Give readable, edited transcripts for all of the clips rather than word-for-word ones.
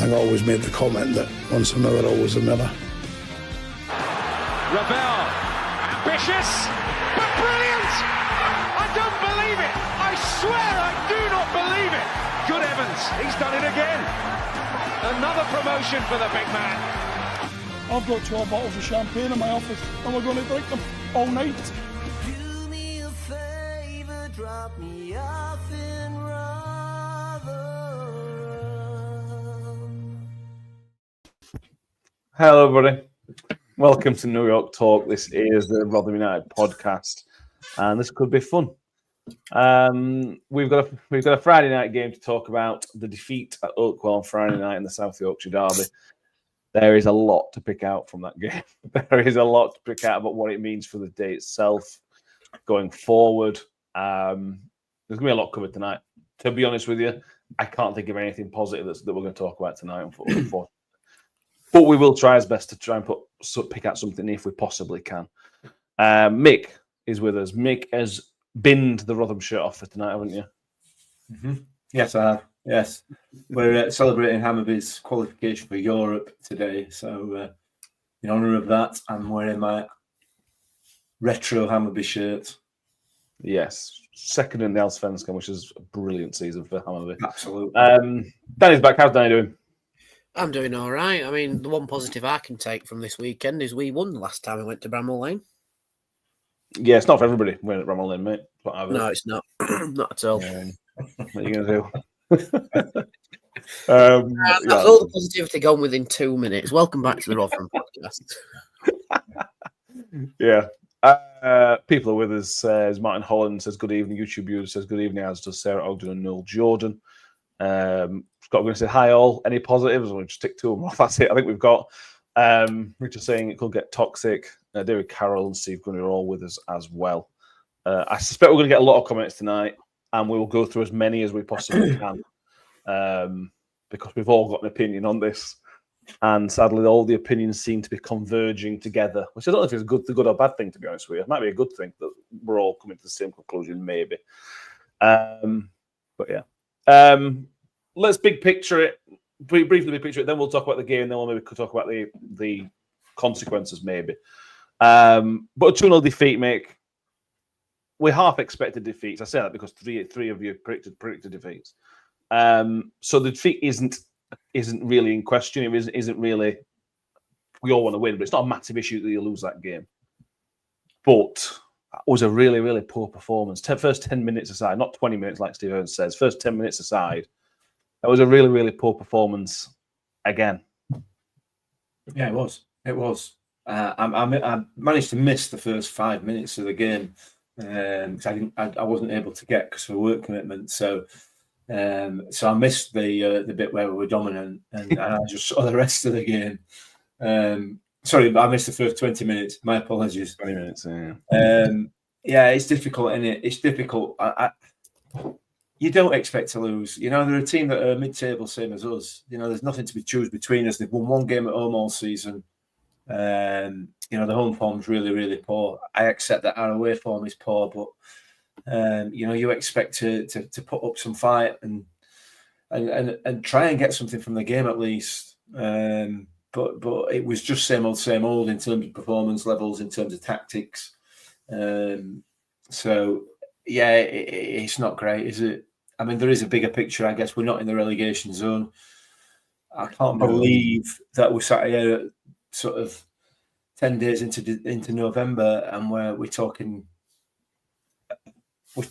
I always made the comment that once a miller, always a miller. Ravel, ambitious, but brilliant! I don't believe it! I swear I do not believe it! Good heavens, he's done it again! Another promotion for the big man. I've got 12 bottles of champagne in my office and we're going to drink them all night. Do me a favour, drop me off in Rotherham. Hello, everybody. Welcome to New York Talk. This is the Rotherham United podcast, and this could be fun. We've got a Friday night game to talk about, the defeat at Oakwell on Friday night in the South Yorkshire derby. There is a lot to pick out from that game. There is a lot to pick out about what it means for the day itself, going forward. There's going to be a lot covered tonight. To be honest with you, I can't think of anything positive that we're going to talk about tonight, unfortunately. But we will try our best to try and pick out something if we possibly can. Mick is with us. Mick has binned the Rotherham shirt off for tonight, haven't you? Mm-hmm. Yes, I have. Yes. We're celebrating Hammarby's qualification for Europe today. So in honour of that, I'm wearing my retro Hammarby shirt. Yes. Second in the Allsvenskan, which is a brilliant season for Hammarby. Absolutely. Danny's back. How's Danny doing? I'm doing all right. I mean, the one positive I can take from this weekend is we won the last time we went to Bramall Lane. Yeah, it's not for everybody. We're at Bramall Lane, mate. No, it's not. Not at all. What are you going to do? That's all the positivity gone within 2 minutes. Welcome back to the Rotherham podcast. Yeah. People are with us. Says Martin Holland says good evening. YouTube user says good evening, as does Sarah Ogden and Noel Jordan. Scott, going to say hi all. Any positives? We'll just tick two of them off. That's it. I think we've got Richard saying it could get toxic. David Carroll and Steve Gunner are all with us as well. I suspect we're going to get a lot of comments tonight, and we will go through as many as we possibly can, because we've all got an opinion on this, and sadly, all the opinions seem to be converging together. Which I don't know if it's a good or bad thing. To be honest with you, it might be a good thing that we're all coming to the same conclusion, maybe. But yeah. Let's big picture it, briefly big picture it, then we'll talk about the game, then we'll maybe talk about the consequences, maybe. But a 2-0 defeat, Mick. We half expected defeats. I say that because three of you predicted defeats. So the defeat isn't really in question. It isn't really, we all want to win, but it's not a massive issue that you lose that game. But it was a really, really poor performance. First 10 minutes aside, not 20 minutes like Steve Owens says, first 10 minutes aside, that was a really, really poor performance again. Yeah, it was. It was. I managed to miss the first 5 minutes of the game because I wasn't able to get because of work commitment. So I missed the bit where we were dominant, and I just saw the rest of the game. Sorry, I missed the first 20 minutes. My apologies. 20 minutes. Yeah. Yeah, it's difficult, isn't it? It's difficult. You don't expect to lose. You know, they're a team that are mid-table, same as us. You know, there's nothing to be choose between us. They've won one game at home all season. You know, the home form's really, really poor. I accept that our away form is poor, but you know, you expect to put up some fight and try and get something from the game at least. But it was just same old in terms of performance levels, in terms of tactics. So yeah, it's not great, is it? I mean, there is a bigger picture, I guess. We're not in the relegation zone. I can't believe that we're sat here sort of 10 days into November, and we're talking.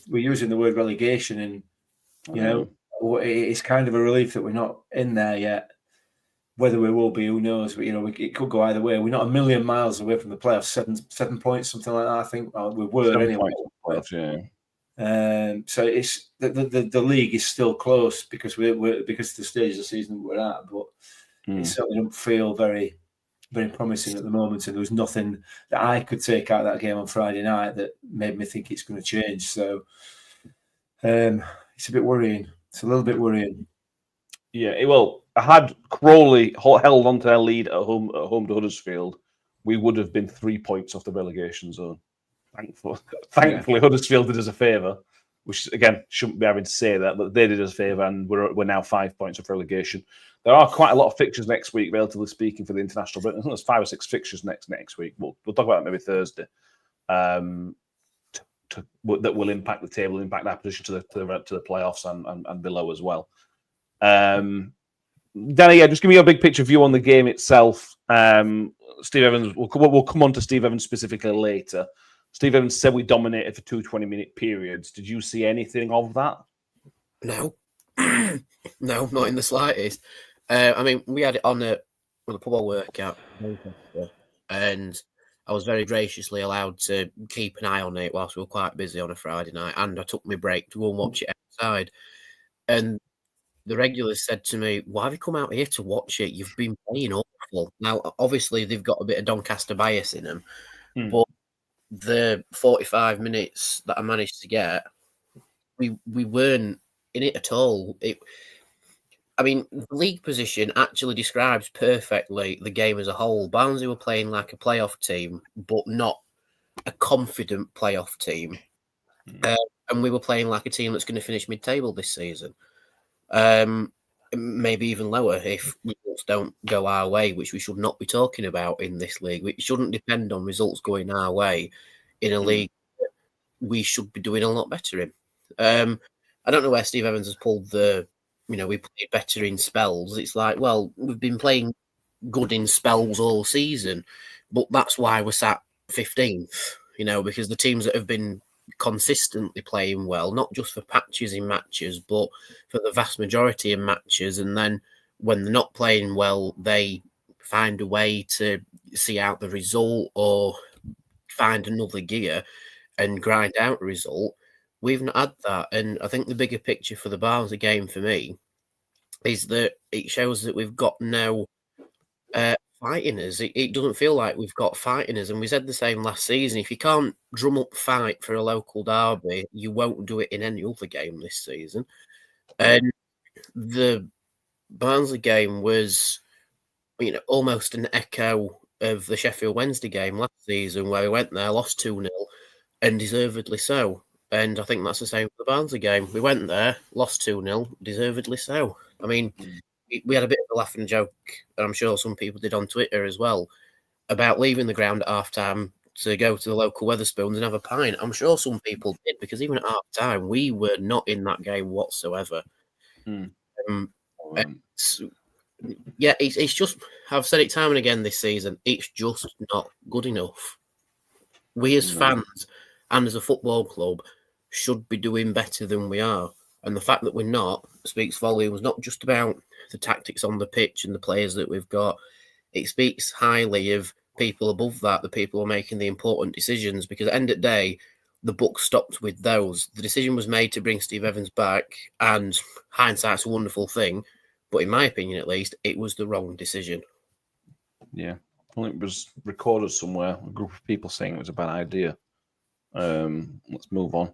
We're using the word relegation, and you know, it's kind of a relief that we're not in there yet. Whether we will be, who knows? But you know, it could go either way. We're not a million miles away from the playoffs. 7 points, something like that. I think we were anyway. Playoffs, yeah. So it's the league is still close because we're because of the stage of the season we're at, but it certainly don't feel very, very promising at the moment. And there was nothing that I could take out of that game on Friday night that made me think it's going to change. So it's a bit worrying. It's a little bit worrying. Yeah, well, had Crawley held on to their lead at home to Huddersfield, we would have been 3 points off the relegation zone. Thankfully, Huddersfield did us a favour. which again shouldn't be having to say that, but they did us a favour, and we're now 5 points off relegation. There are quite a lot of fixtures next week, relatively speaking, for the international. But I think there's 5 or 6 fixtures next week. We'll talk about that maybe Thursday. That will impact the table, impact our position to the playoffs and below as well. Danny, just give me your big picture view on the game itself. Steve Evans, we'll come on to Steve Evans specifically later. Steve Evans said we dominated for 2 20-minute periods. Did you see anything of that? No, no, not in the slightest. I mean, we had it on a football workout, and I was very graciously allowed to keep an eye on it whilst we were quite busy on a Friday night, and I took my break to go and watch it outside. And the regulars said to me, "Why have you come out here to watch it? You've been playing awful." Now, obviously, they've got a bit of Doncaster bias in them, but the 45 minutes that I managed to get, we weren't in it at all. I mean, the league position actually describes perfectly the game as a whole. Barnsley were playing like a playoff team, but not a confident playoff team. And we were playing like a team that's going to finish mid-table this season. Maybe even lower if results don't go our way, which we should not be talking about in this league. We shouldn't depend on results going our way in a league that we should be doing a lot better in. I don't know where Steve Evans has pulled we played better in spells. It's like, well, we've been playing good in spells all season, but that's why we're sat 15th, because the teams that have been consistently playing well, not just for patches in matches, but for the vast majority of matches. And then when they're not playing well, they find a way to see out the result or find another gear and grind out a result. We've not had that. And I think the bigger picture for the Barnsley game for me is that it shows that we've got no fight in us. It doesn't feel like we've got fight in us. And we said the same last season. If you can't drum up fight for a local derby, you won't do it in any other game this season. And the Barnsley game was, almost an echo of the Sheffield Wednesday game last season, where we went there, lost 2-0, and deservedly so. And I think that's the same for the Barnsley game. We went there, lost 2-0, deservedly so. I mean, we had a bit of a laugh and joke, and I'm sure some people did on Twitter as well, about leaving the ground at half-time to go to the local Wetherspoons and have a pint. I'm sure some people did, because even at half-time, we were not in that game whatsoever. It's just, I've said it time and again this season, it's just not good enough. We as fans and as a football club should be doing better than we are. And the fact that we're not speaks volumes, not just about the tactics on the pitch and the players that we've got. It speaks highly of people above that, the people who are making the important decisions, because at the end of the day, the book stopped with those. The decision was made to bring Steve Evans back, and hindsight's a wonderful thing, but in my opinion at least, it was the wrong decision. Yeah, I think it was recorded somewhere, a group of people saying it was a bad idea. Let's move on.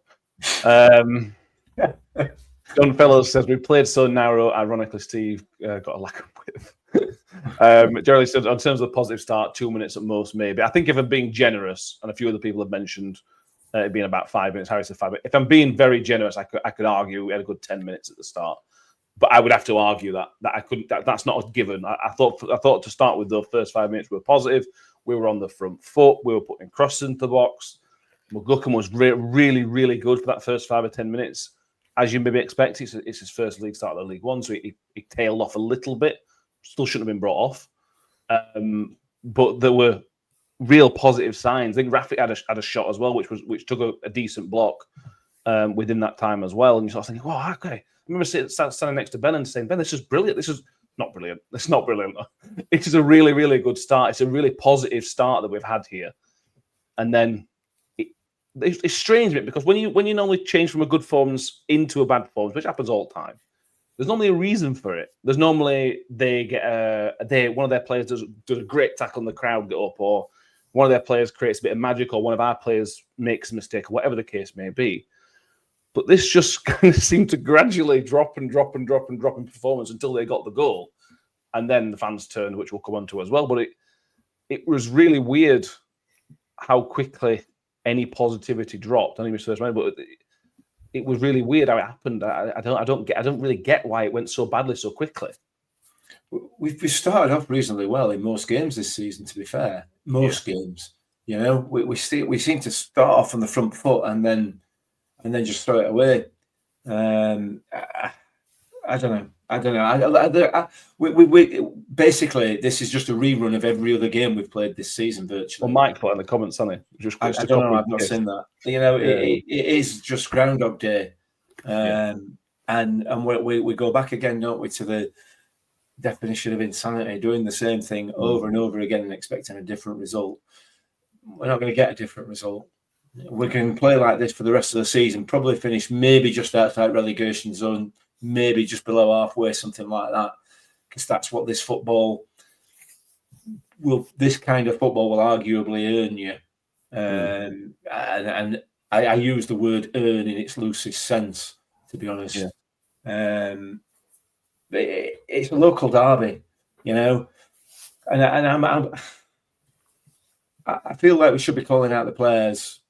John Fellows says, we played so narrow. Ironically, Steve got a lack of width. Jerry said, in terms of the positive start, 2 minutes at most, maybe. I think if I'm being generous, and a few other people have mentioned it being about 5 minutes, Harry said 5 minutes. If I'm being very generous, I could argue we had a good 10 minutes at the start. But I would have to argue that I couldn't. That's not a given. I thought to start with, the first 5 minutes we were positive. We were on the front foot. We were putting crosses into the box. McGuckin was really, really good for that first 5 or 10 minutes. As you maybe expect, it's his first league start of the League One, so he tailed off a little bit. Still shouldn't have been brought off. But there were real positive signs. I think Rafik had a shot as well, which took a decent block within that time as well. And you sort of think, wow, okay. I remember standing next to Ben and saying, Ben, this is brilliant. This is not brilliant. It's not brilliant. It is a really, really good start. It's a really positive start that we've had here. And then it's strange, because when you normally change from a good forms into a bad forms, which happens all the time, there's normally a reason for it. There's normally they get one of their players does a great tackle and the crowd get up, or one of their players creates a bit of magic, or one of our players makes a mistake, or whatever the case may be. But this just kind of seemed to gradually drop in performance until they got the goal, and then the fans turned, which we'll come on to as well. But it was really weird how quickly any positivity dropped. I think it was first round, but it was really weird how it happened. I don't really get why it went so badly so quickly. We've started off reasonably well in most games this season. To be fair, most games, you know, we seem to start off on the front foot and then just throw it away. I don't know. We basically, this is just a rerun of every other game we've played this season virtually. Well, Mike put in the comments, hasn't he? Just I don't know. I've not seen that. You know, it is just Groundhog Day, and we go back again, don't we, to the definition of insanity, doing the same thing over and over again and expecting a different result. We're not going to get a different result. We can play like this for the rest of the season, probably finish maybe just outside relegation zone, maybe just below halfway, something like that, because that's what this kind of football will arguably earn you. And I use the word earn in its loosest sense, to be honest. It's a local derby, you know, and I feel like we should be calling out the players,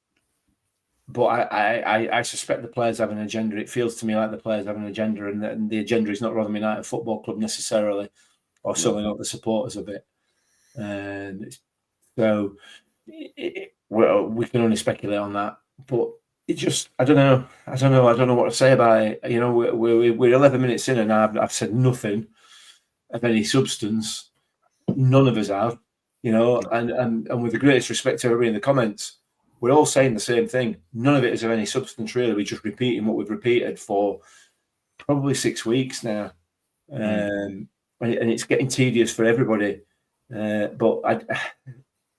but I suspect the players have an agenda. It feels to me like the players have an agenda, and the agenda is not Rotherham United Football Club necessarily, or certainly not the supporters of it. And so we can only speculate on that, but it just, I don't know what to say about it. You know, we're 11 minutes in and I've said nothing of any substance. None of us have, you know, and with the greatest respect to everybody in the comments, we're all saying the same thing. None of it is of any substance, really. We're just repeating what we've repeated for probably 6 weeks now. And it's getting tedious for everybody. But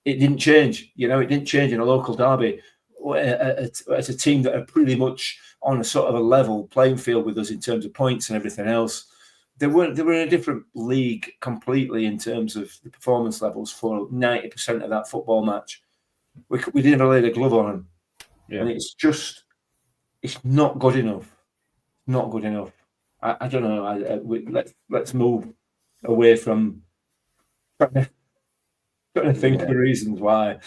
it didn't change. You know, it didn't change in a local derby. As a team that are pretty much on a sort of a level playing field with us in terms of points and everything else. They were in a different league completely in terms of the performance levels for 90% of that football match. We didn't even lay the glove on them. And it's not good enough. Not good enough. I don't know. Let's move away from trying to think of the reasons why.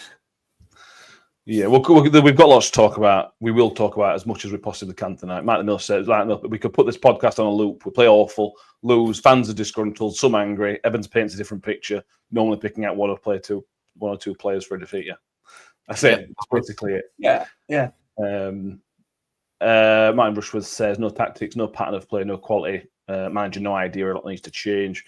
Yeah, we've got lots to talk about. We will talk about as much as we possibly can tonight. Martin Mill says, we could put this podcast on a loop. We play awful, lose, fans are disgruntled, some angry. Evans paints a different picture, normally picking out one or two players for a defeat. Yeah, that's it. That's basically it. Yeah. Martin Rushworth says, no tactics, no pattern of play, no quality. Manager, no idea. A lot needs to change.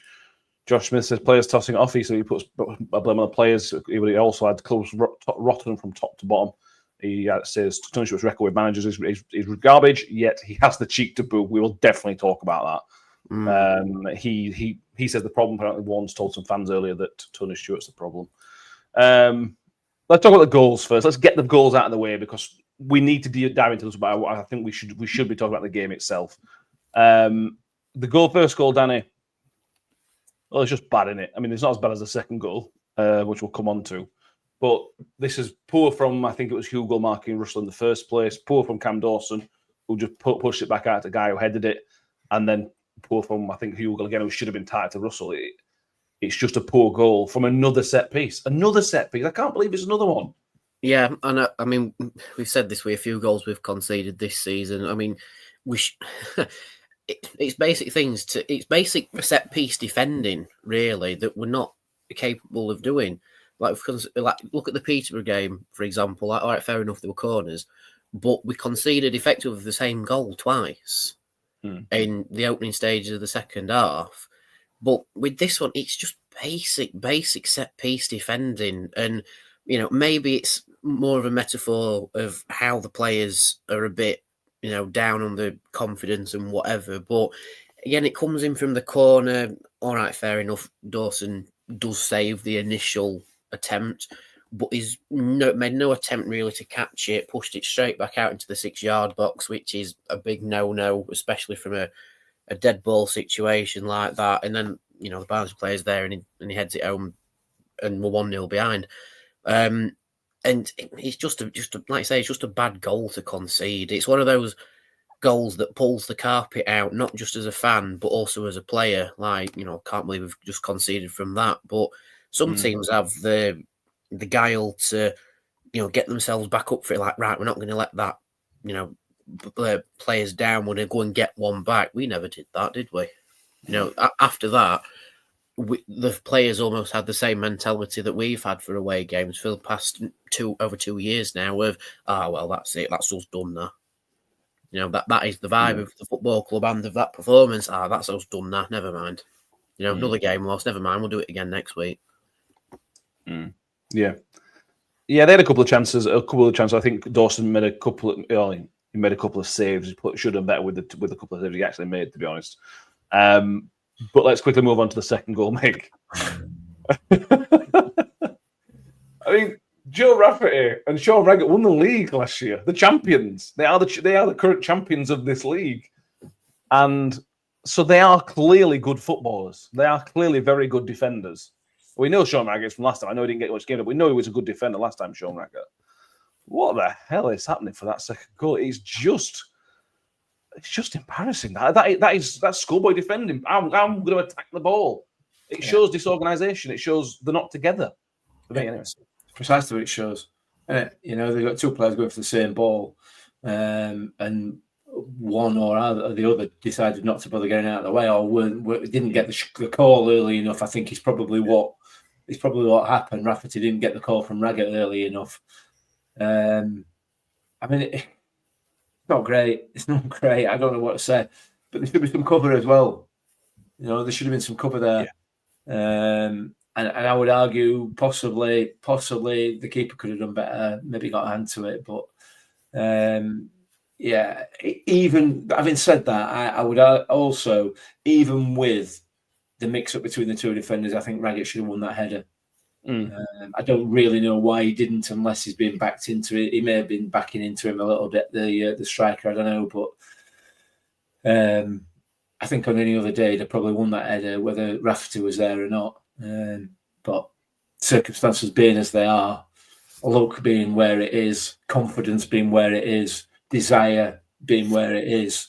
Josh Smith says players tossing it off, so he puts a blame on the players. He also had clubs rotten from top to bottom. He says Tunish's record with managers is garbage, yet he has the cheek to boo. We will definitely talk about that. He says the problem, apparently Warren's told some fans earlier that Tony Stewart's the problem. Let's talk about the goals first. Let's get the goals out of the way because we need to dive into this, but I think we should be talking about the game itself. The first goal, Danny. Well, it's just bad, innit? I mean, it's not as bad as the second goal, which we'll come on to. But this is poor from, I think it was Hugo marking Russell in the first place. Poor from Cam Dawson, who just pushed it back out to the guy who headed it. And then poor from, I think, Hugo again, who should have been tied to Russell. It's just a poor goal from another set piece. Another set piece. I can't believe it's another one. Yeah, and I mean, we've said this way, a few goals we've conceded this season. I mean, it's basic things it's basic set piece defending really that we're not capable of doing. Like look at the Peterborough game, for example. All right, fair enough, there were corners, but we conceded effectively the same goal twice in the opening stages of the second half. But with this one, it's just basic set piece defending, and you know, maybe it's more of a metaphor of how the players are a bit, you know, down on the confidence and whatever. But again, it comes in from the corner. All right, fair enough. Dawson does save the initial attempt, but he's made no attempt really to catch it, pushed it straight back out into the 6-yard box, which is a big no-no, especially from a dead ball situation like that. And then, you know, the Barnes player's there and he heads it home and we're 1-0 behind. And it's just like I say, it's just a bad goal to concede. It's one of those goals that pulls the carpet out, not just as a fan, but also as a player. Like, you know, can't believe we've just conceded from that. But some teams have the guile to, you know, get themselves back up for it. Like, right, we're not going to let that, you know, players down when they go and get one back. We never did that, did we? After that, the players almost had the same mentality that we've had for away games for the past over 2 years now. Of well, that's it, that's us done now. That is the vibe of the football club and of that performance. That's us done now. Never mind. Another game lost. Never mind. We'll do it again next week. Yeah, they had a couple of chances. I think Dawson made a couple of. He made a couple of saves. He should have done better with a couple of saves he actually made, to be honest. But let's quickly move on to the second goal, Mick. I mean, Joe Rafferty and Sean Raggett won the league last year. The champions. They are the current champions of this league, and so they are clearly good footballers. They are clearly very good defenders. We know Sean Raggett from last time. I know he didn't get much game, but we know he was a good defender last time, Sean Raggett. What the hell is happening for that second goal? It's just embarrassing. That's schoolboy defending. I'm going to attack the ball. It shows disorganisation. It shows they're not together. For me, anyway. Precisely what it shows. They've got two players going for the same ball, and one or the other decided not to bother getting out of the way, or didn't get the call early enough. I think it's probably what happened. Rafferty didn't get the call from Raggett early enough. It's not great. It's not great. I don't know what to say, but there should be some cover as well. There should have been some cover there. Yeah. And I would argue possibly the keeper could have done better, maybe got a hand to it. But even having said that, I would also, even with the mix-up between the two defenders, I think Raggett should have won that header. I don't really know why he didn't, unless he's been backed into it. He may have been backing into him a little bit, the striker, I don't know. But I think on any other day, they probably won that header, whether Rafferty was there or not. But circumstances being as they are, luck being where it is, confidence being where it is, desire being where it is,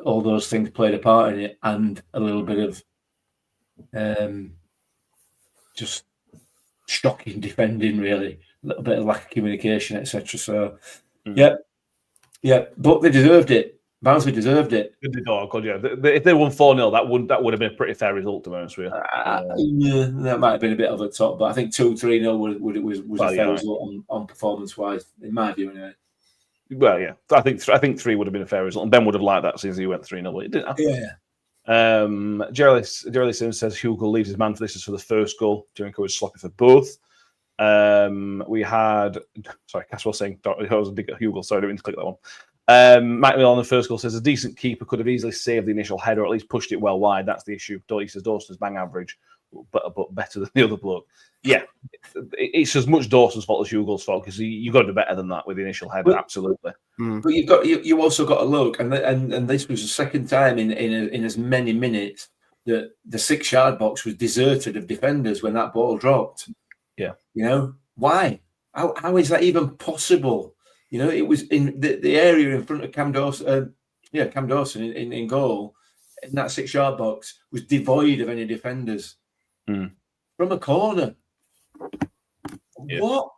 all those things played a part in it, and a little bit of just shocking defending, really, a little bit of lack of communication, etc. So, yeah, but they deserved it. Barnsley deserved it. If they won 4-0, that would have been a pretty fair result, to be honest with you. That might have been a bit over the top, but I think 2-3-0 was a fair result on performance-wise, in my view, anyway. Well, yeah, I think 3 would have been a fair result, and Ben would have liked that since he went 3-0, but it didn't happen. Yeah. Jerry Sims says Hugo leaves his man for this is for the first goal. Jericho was sloppy for both. We had Caswell saying it was a big Hugo. Sorry, I didn't mean to click that one. Mike Mill on the first goal says a decent keeper could have easily saved the initial header, or at least pushed it well wide. That's the issue. He says Dawson's bang average, but better than the other bloke. Yeah, it's as much Dawson's fault as Hugo's fault, because you've got to do better than that with the initial header. Absolutely. But you also got to look, and this was the second time in as many minutes that the 6-yard box was deserted of defenders when that ball dropped. Yeah. Why? How is that even possible? It was in the area in front of Cam Dawson. Cam Dawson in goal, in that 6-yard box, was devoid of any defenders from a corner. Yeah. What?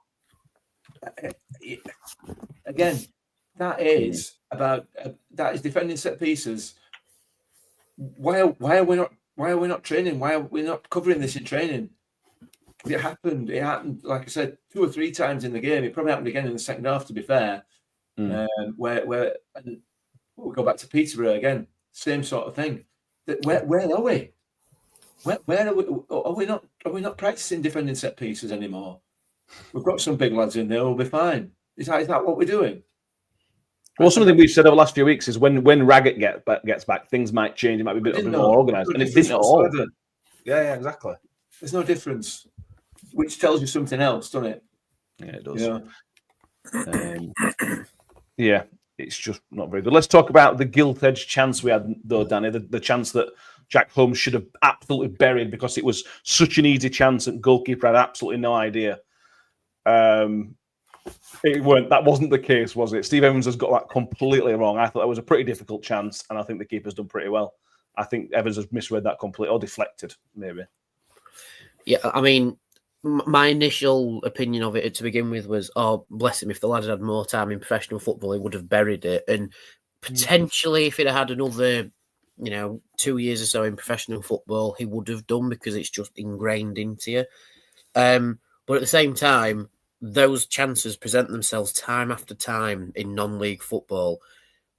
Again, that is defending set pieces. Why are we not training? Why are we not covering this in training? It happened, like I said, 2 or 3 times in the game. It probably happened again in the second half, to be fair. Where and we'll go back to Peterborough again, same sort of thing. Where are we? Where are we? Are we not practicing defending set pieces anymore? We've got some big lads in there. We'll be fine. Is that what we're doing? Well, something we've said over the last few weeks is when Raggett gets back, things might change. It might be a bit more organised, and it didn't at all. Yeah, exactly. There's no difference, which tells you something else, doesn't it? Yeah, it does. Yeah, it's just not very good. Let's talk about the gilt-edged chance we had, though, Danny. The chance that Jack Holmes should have absolutely buried, because it was such an easy chance and goalkeeper had absolutely no idea. That wasn't the case, was it? Steve Evans has got that completely wrong. I thought that was a pretty difficult chance, and I think the keeper's done pretty well. I think Evans has misread that completely, or deflected, maybe. Yeah, I mean, my initial opinion of it to begin with was, oh, bless him, if the lad had more time in professional football, he would have buried it. And potentially, if he'd had another, 2 years or so in professional football, he would have done, because it's just ingrained into you. But at the same time, those chances present themselves time after time in non-league football.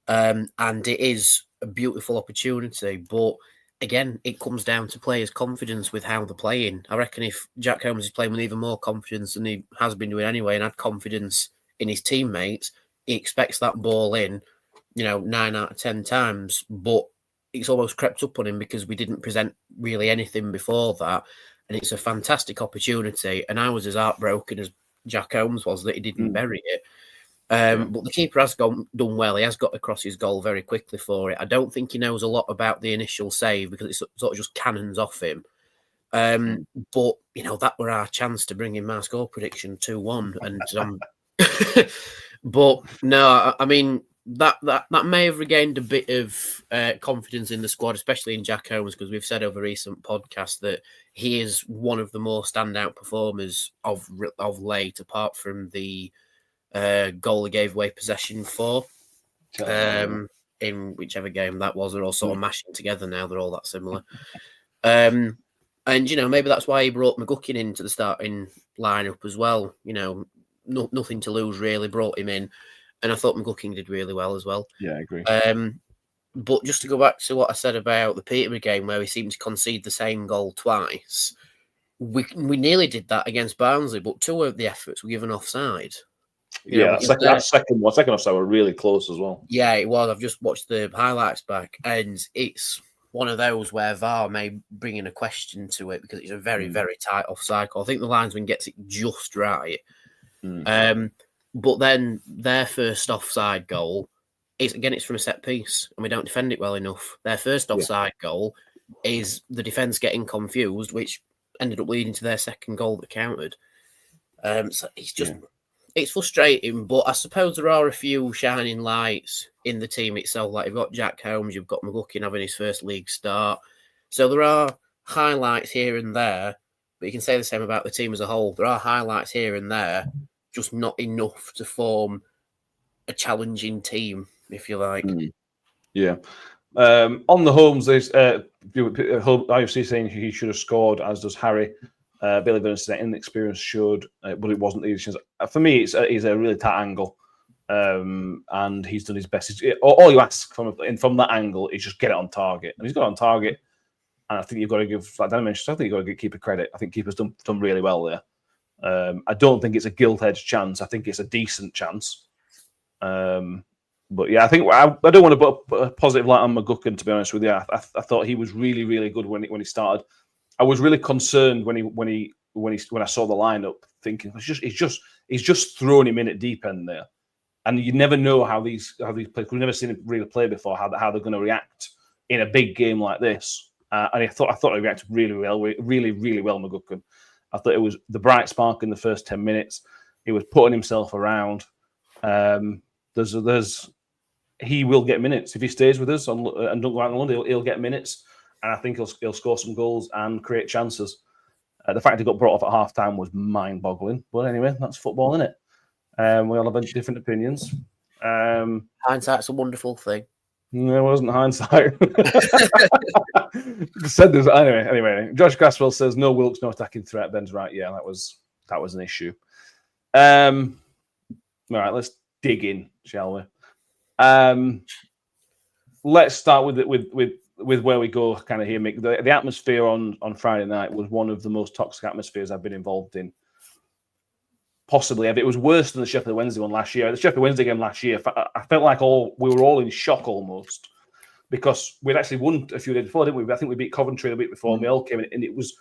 And it is a beautiful opportunity. But again, it comes down to players' confidence with how they're playing. I reckon if Jack Holmes is playing with even more confidence than he has been doing anyway, and had confidence in his teammates, he expects that ball in, 9 out of 10 times. But it's almost crept up on him because we didn't present really anything before that. And it's a fantastic opportunity. And I was as heartbroken as Jack Holmes was that he didn't bury it. But the keeper has done well. He has got across his goal very quickly for it. I don't think he knows a lot about the initial save because it's sort of just cannons off him. But, that were our chance to bring in my score prediction 2-1. And but no, I mean, that may have regained a bit of confidence in the squad, especially in Jack Holmes, because we've said over recent podcasts that he is one of the more standout performers of late, apart from the goal he gave away possession for in whichever game that was. They're all sort of mashing together now. They're all that similar. And, maybe that's why he brought McGuckin into the starting lineup as well. Nothing to lose, really, brought him in. And I thought McGuckin did really well as well. Yeah, I agree. But just to go back to what I said about the Peterborough game, where we seemed to concede the same goal twice, we nearly did that against Barnsley, but 2 of the efforts were given offside. That second offside were really close as well. Yeah, it was. I've just watched the highlights back, and it's one of those where VAR may bring in a question to it because it's a very, very tight offside call. I think the linesman gets it just right. But then their first offside goal it's from a set piece, and we don't defend it well enough. Their first offside goal is the defence getting confused, which ended up leading to their second goal that counted. So it's just it's frustrating, but I suppose there are a few shining lights in the team itself. Like you've got Jack Holmes, you've got McGuckin having his first league start. So there are highlights here and there, but you can say the same about the team as a whole. There are highlights here and there, just not enough to form a challenging team, if you like. Yeah. On the Holmes, there's RUFC saying he should have scored, as does Harry. Billy Burns said inexperience should, but it wasn't the chance. For me, it's a really tight angle, and he's done his best. All you ask from that angle is just get it on target, and he's got it on target. And I think you've got to give, like Dan mentioned, I think you've got to give keeper credit. I think keeper's done really well there. I don't think it's a gilt-edged chance. I think it's a decent chance. But yeah, I think I don't want to put a positive light on McGuckin, to be honest with you. I thought he was really, really good when he started. I was really concerned when I saw the lineup, thinking he's just thrown him in at deep end there, and you never know how these players. We've never seen him really play before. How they're going to react in a big game like this. And I thought he reacted really well, really well, McGuckin. I thought it was the bright spark in the first 10 minutes. He was putting himself around. He will get minutes if he stays with us and don't go out in London. He'll get minutes, and I think he'll score some goals and create chances. The fact he got brought off at half time was mind-boggling. But anyway, that's football, isn't it? We all have different opinions. Hindsight's a wonderful thing. No, it wasn't hindsight. Said this anyway. Josh Grasswell says no Wilkes, no attacking threat. Ben's right. Yeah, that was an issue. All right, let's dig in, shall we? Let's start with where we go. Kind of here, Mick. The atmosphere on Friday night was one of the most toxic atmospheres I've been involved in. Possibly ever. It was worse than the Sheffield Wednesday one last year. The Sheffield Wednesday game last year, I felt like we were all in shock almost, because we'd actually won a few days before, didn't we? I think we beat Coventry the week before, and we all came in, and it was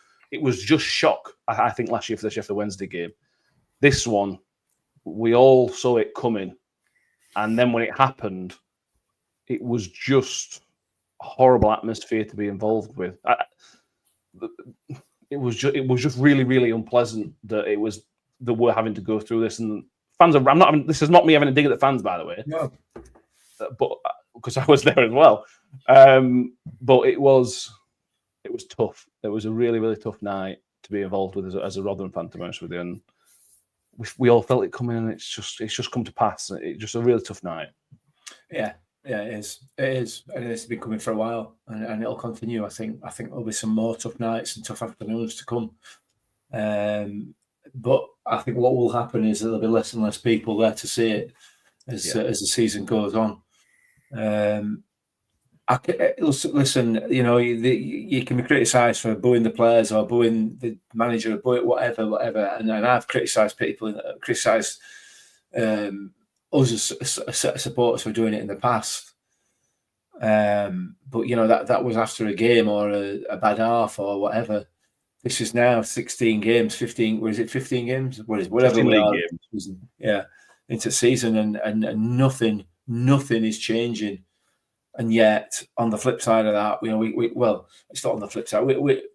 just shock, I think, last year for the Sheffield Wednesday game. This one, we all saw it coming, and then when it happened, it was just a horrible atmosphere to be involved with. It was just really, really unpleasant that we're having to go through this, and fans are. This is not me having a dig at the fans, by the way. No. But because I was there as well. But it was tough. It was a really, really tough night to be involved with as a Rotherham fan, to be honest with you. And we all felt it coming, and it's just come to pass. It's just a really tough night. Yeah, it is. It is, and it's been coming for a while, and it'll continue. I think there'll be some more tough nights and tough afternoons to come. But I think what will happen is there'll be less and less people there to see it as the season goes on. Listen, you know, you can be criticised for booing the players or booing the manager or booing whatever. And I've criticised people, criticised us as supporters for doing it in the past. But, you know, that was after a game or a bad half or whatever. This is now 16 games, 15. What is it? 15 games? Whatever we are. Games. Yeah, into season, and nothing is changing. And yet, on the flip side of that, you know, well, it's not on the flip side.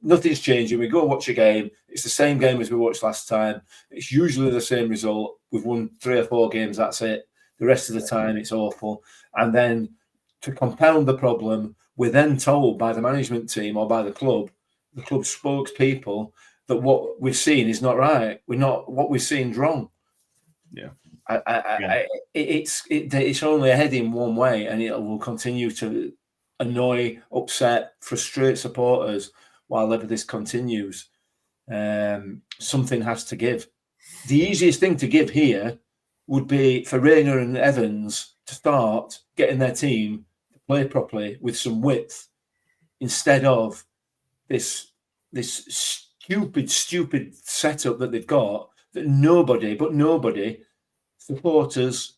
Nothing's changing. We go watch a game. It's the same game as we watched last time. It's usually the same result. We've won 3 or 4 games. That's it. The rest of the time, it's awful. And then, to compound the problem, we're then told by the management team or by the club spokespeople, that what we've seen is not right. What we've seen is wrong. Yeah. It's only heading one way, and it will continue to annoy, upset, frustrate supporters while ever this continues. Something has to give. The easiest thing to give here would be for Rayner and Evans to start getting their team to play properly with some width, instead of this stupid setup that they've got, that nobody, supporters,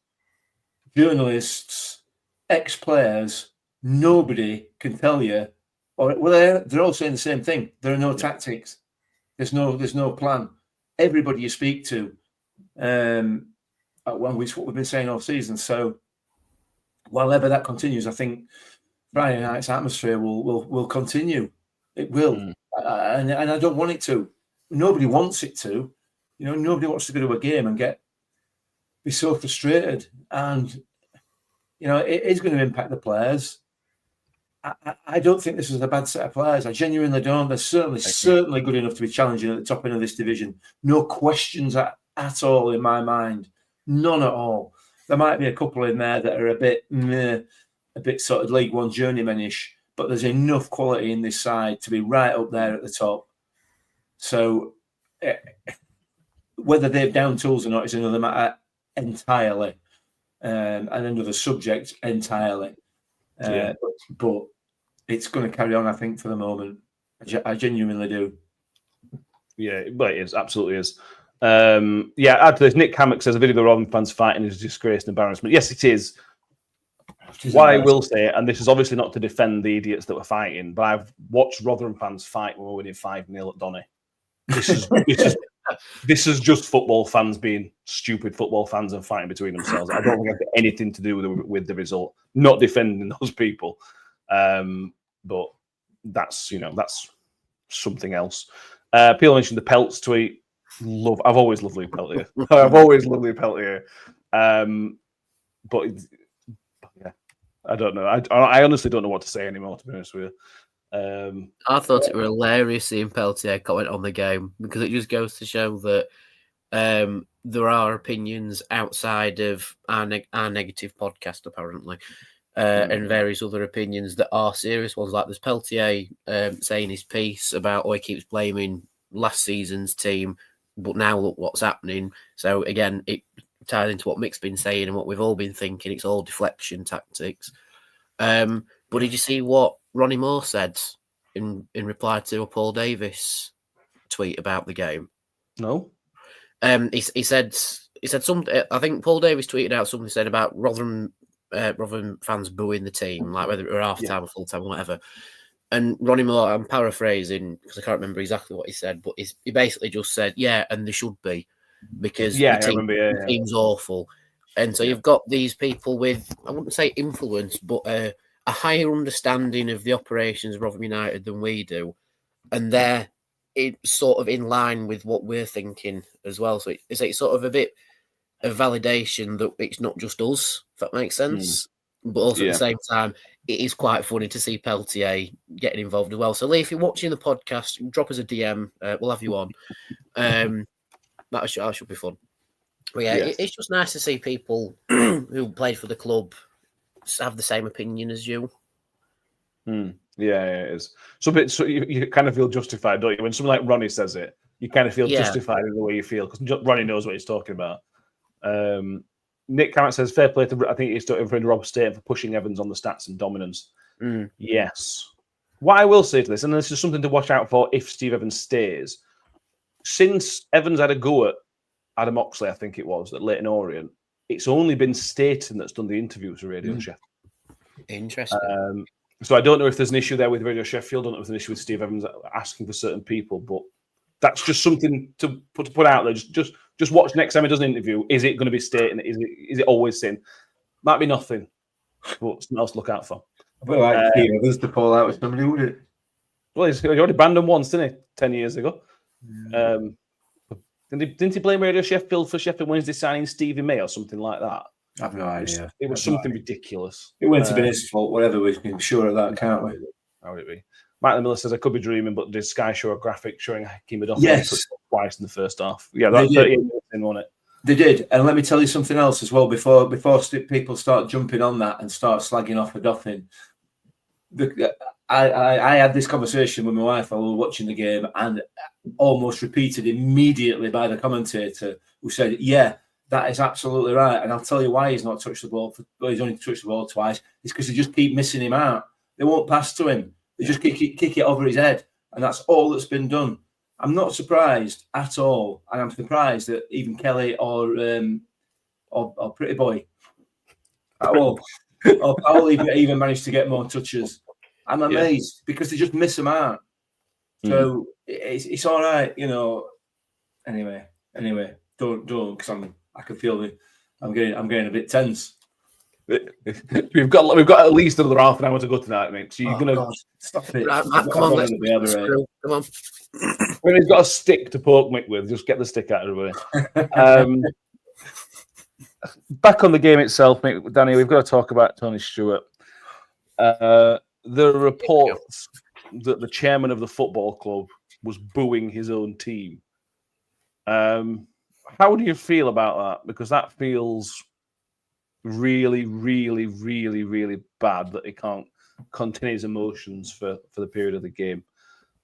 journalists, ex-players, nobody can tell you. They're all saying the same thing. There are no tactics. There's no plan. Everybody you speak to, what we've been saying all season. So, while ever that continues, I think Friday night's atmosphere will continue. It will, and I don't want it to. Nobody wants it to. You know, nobody wants to go to a game and be so frustrated. And, you know, it is going to impact the players. I don't think this is a bad set of players. I genuinely don't. They're certainly good enough to be challenging at the top end of this division. No questions at all in my mind. None at all. There might be a couple in there that are a bit sort of League One journeyman-ish, but there's enough quality in this side to be right up there at the top. So whether they've down tools or not is another matter entirely, and another subject entirely. But it's going to carry on, I think, for the moment. I genuinely do. Yeah, but it is, absolutely is. Add to this, Nick Hammock says a video of the Rotherham fans fighting is a disgrace and embarrassment. Yes, it is. What I will say, and this is obviously not to defend the idiots that were fighting, but I've watched Rotherham fans fight when we're winning 5-0 at Donny. This is just football fans being stupid football fans and fighting between themselves. I don't think I've got anything to do with the result. Not defending those people, but that's something else. People mentioned the Pelts tweet. I've always loved Lee Peltier. But yeah, I don't know. I honestly don't know what to say anymore, to be honest with you. I thought it were hilarious seeing Peltier comment on the game, because it just goes to show that there are opinions outside of our negative podcast, apparently, and various other opinions that are serious ones. Like there's Peltier saying his piece about he keeps blaming last season's team, but now look what's happening. So again, it ties into what Mick's been saying and what we've all been thinking. It's all deflection tactics. But did you see what Ronnie Moore said in reply to a Paul Davis tweet about the game? No. He said something. I think Paul Davis tweeted out something said about Rotherham fans booing the team, like whether it were half time or full time or whatever. And Ronnie Moore, I'm paraphrasing because I can't remember exactly what he said, but he basically just said, "Yeah, and they should be, because the team's awful." And so you've got these people with, I wouldn't say influence, but a higher understanding of the operations of Rotherham United than we do, and they're sort of in line with what we're thinking as well. So it's sort of a bit of validation that it's not just us, if that makes sense. But also at the same time, it is quite funny to see Peltier getting involved as well. So, Lee, if you're watching the podcast, drop us a DM. We'll have you on. That should be fun. But yeah, it's just nice to see people who played for the club have the same opinion as you. Yeah, it is. So you kind of feel justified, don't you? When someone like Ronnie says it, you kind of feel justified in the way you feel because Ronnie knows what he's talking about. Nick Carrot says, fair play to, I think he's talking for Rob State for pushing Evans on the stats and dominance. Yes. What I will say to this, and this is something to watch out for if Steve Evans stays, since Evans had a go at Adam Oxley, I think it was, at Leyton Orient, it's only been Staten that's done the interviews for Radio Sheffield. Interesting. So I don't know if there's an issue there with Radio Sheffield. I don't know if there's an issue with Steve Evans asking for certain people, but that's just something to put out there. Just watch next time he does an interview. Is it going to be Staten? Is it always Staten? Might be nothing, but something else to look out for. Well, like Steve Evans to pull out with somebody, would it? Well, he already banned him once, didn't he? 10 years ago. Didn't he blame Radio Sheffield for Sheffield Wednesday signing Stevie May or something like that? I have no idea. It was something ridiculous. It went to be his fault, whatever. We can be sure of that, can't we? How would it be? Michael Miller says, I could be dreaming, but did Sky show a graphic showing Hakeem Adoff twice in the first half? Yeah, that's 38 minutes in, wasn't it? They did. And let me tell you something else as well before people start jumping on that and start slagging off Adoffin. I had this conversation with my wife while we were watching the game and almost repeated immediately by the commentator who said, yeah, that is absolutely right. And I'll tell you why he's not touched the ball. He's only touched the ball twice. It's because they just keep missing him out. They won't pass to him. They just kick it over his head. And that's all that's been done. I'm not surprised at all. And I'm surprised that even Kelly or Pretty Boy or Powell even managed to get more touches. I'm amazed because they just miss them out. So it's all right, you know. Anyway, don't because I can feel I'm getting a bit tense. We've got at least another half an hour to go tonight, mate. So you're gonna stop it. Come on, let's come on. When he's got a stick to poke Mick with, just get the stick out of the way. Back on the game itself, mate, Danny, we've got to talk about Tony Stewart. There are reports that the chairman of the football club was booing his own team. How do you feel about that? Because that feels really, really, really, really bad that he can't contain his emotions for the period of the game.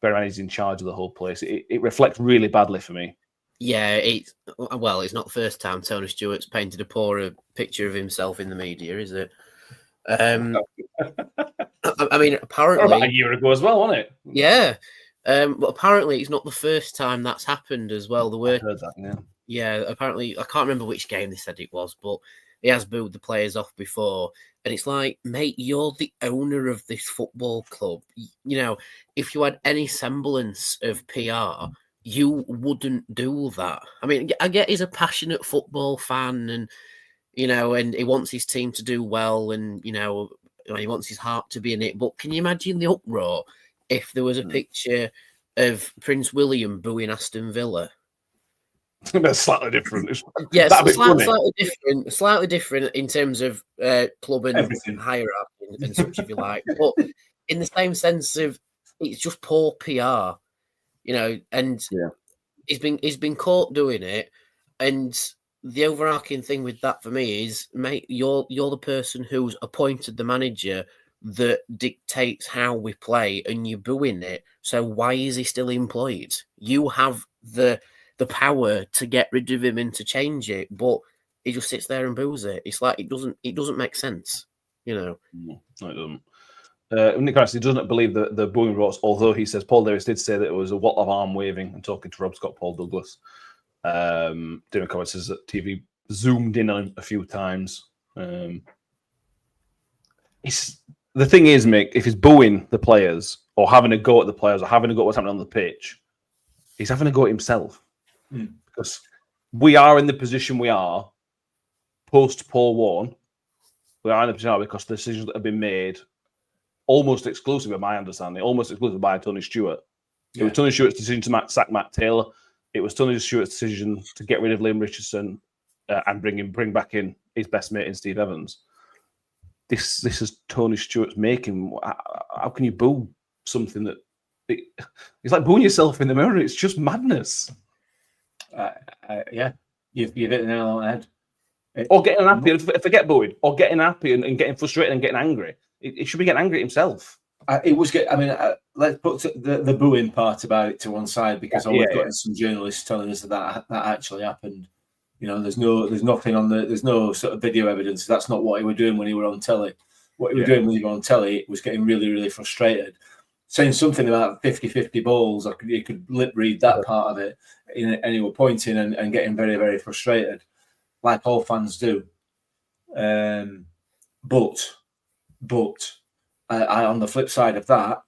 Bear in mind he's in charge of the whole place. It reflects really badly for me. Yeah, it's not the first time Tony Stewart's painted a poorer picture of himself in the media, is it? I mean, apparently about a year ago as well, wasn't it? Yeah, but apparently it's not the first time that's happened as well. I heard that, yeah. Apparently, I can't remember which game they said it was, but he has booed the players off before, and it's like, mate, you're the owner of this football club. You know, if you had any semblance of PR, you wouldn't do that. I mean, I get he's a passionate football fan, and you know, and he wants his team to do well, and you know, he wants his heart to be in it. But can you imagine the uproar if there was a picture of Prince William booing Aston Villa? That's slightly different. Yeah, slightly different in terms of club and hierarchy and such, if you like. But in the same sense of it's just poor PR, you know. And he's been caught doing it. And the overarching thing with that for me is, mate, you're the person who's appointed the manager that dictates how we play, and you're booing it. So why is he still employed? You have the power to get rid of him and to change it, but he just sits there and boos it. It's like it doesn't make sense, you know. No, it doesn't. Nick Harris, he doesn't believe the booing roars, although he says Paul Davis did say that it was a lot of arm waving and talking to Rob Scott, Paul Douglas. Doing comments says that TV zoomed in on a few times. The thing is, Mick, if he's booing the players or having a go at the players or having a go at what's happening on the pitch, he's having a go at himself. Because we are in the position we are post Paul Warne. We are in the position we are because the decisions that have been made almost exclusively, by my understanding, almost exclusively by Tony Stewart. It was Tony Stewart's decision to sack Matt Taylor. It was Tony Stewart's decision to get rid of Liam Richardson and bring back in his best mate in Steve Evans. this is Tony Stewart's making. How can you boo something that it's like booing yourself in the mirror? It's just madness. Yeah, you've hit the nail on the head. Or getting happy, forget booing, or getting happy and getting frustrated and getting angry. It should be getting angry at himself. Let's put the booing part about it to one side, because we've got some journalists telling us that actually happened. There's nothing on there's no sort of video evidence. That's not what he was doing when he were on telly. What he was doing when he was on telly was getting really, really frustrated, saying something about 50-50 balls. You could lip read that part of it, and he was pointing and getting very, very frustrated, like all fans do. But on the flip side of that,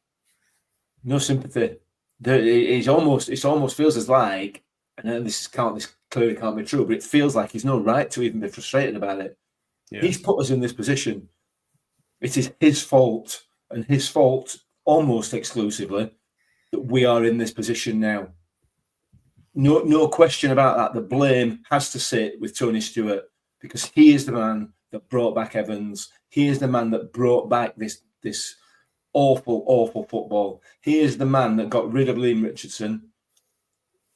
no sympathy. It almost feels as like, and this clearly can't be true, but it feels like he's no right to even be frustrated about it. Yeah. He's put us in this position. It is his fault, and his fault almost exclusively, that we are in this position now. No question about that. The blame has to sit with Tony Stewart, because he is the man that brought back Evans. He is the man that brought back this awful, awful football. He is the man that got rid of Liam Richardson.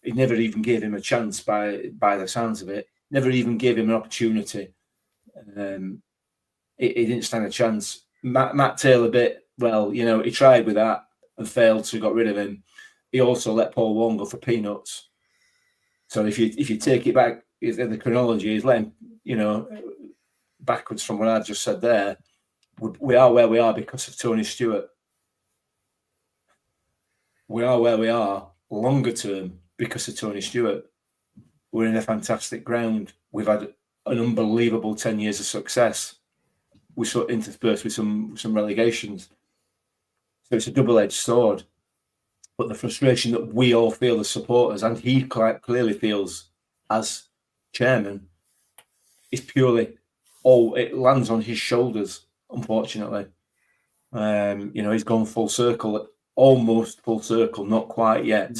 He never even gave him a chance by the sounds of it. Never even gave him an opportunity. He didn't stand a chance. Matt Taylor he tried with that and failed, so got rid of him. He also let Paul Wong go for peanuts. So if you take it back in the chronology, he's letting, backwards from what I just said there, we are where we are because of Tony Stewart. We are where we are longer term because of Tony Stewart. We're in a fantastic ground. We've had an unbelievable 10 years of success. We sort of interspersed with some relegations. So it's a double-edged sword. But the frustration that we all feel as supporters, and he quite clearly feels as chairman, is purely it lands on his shoulders, unfortunately. He's gone full circle, almost full circle, not quite yet.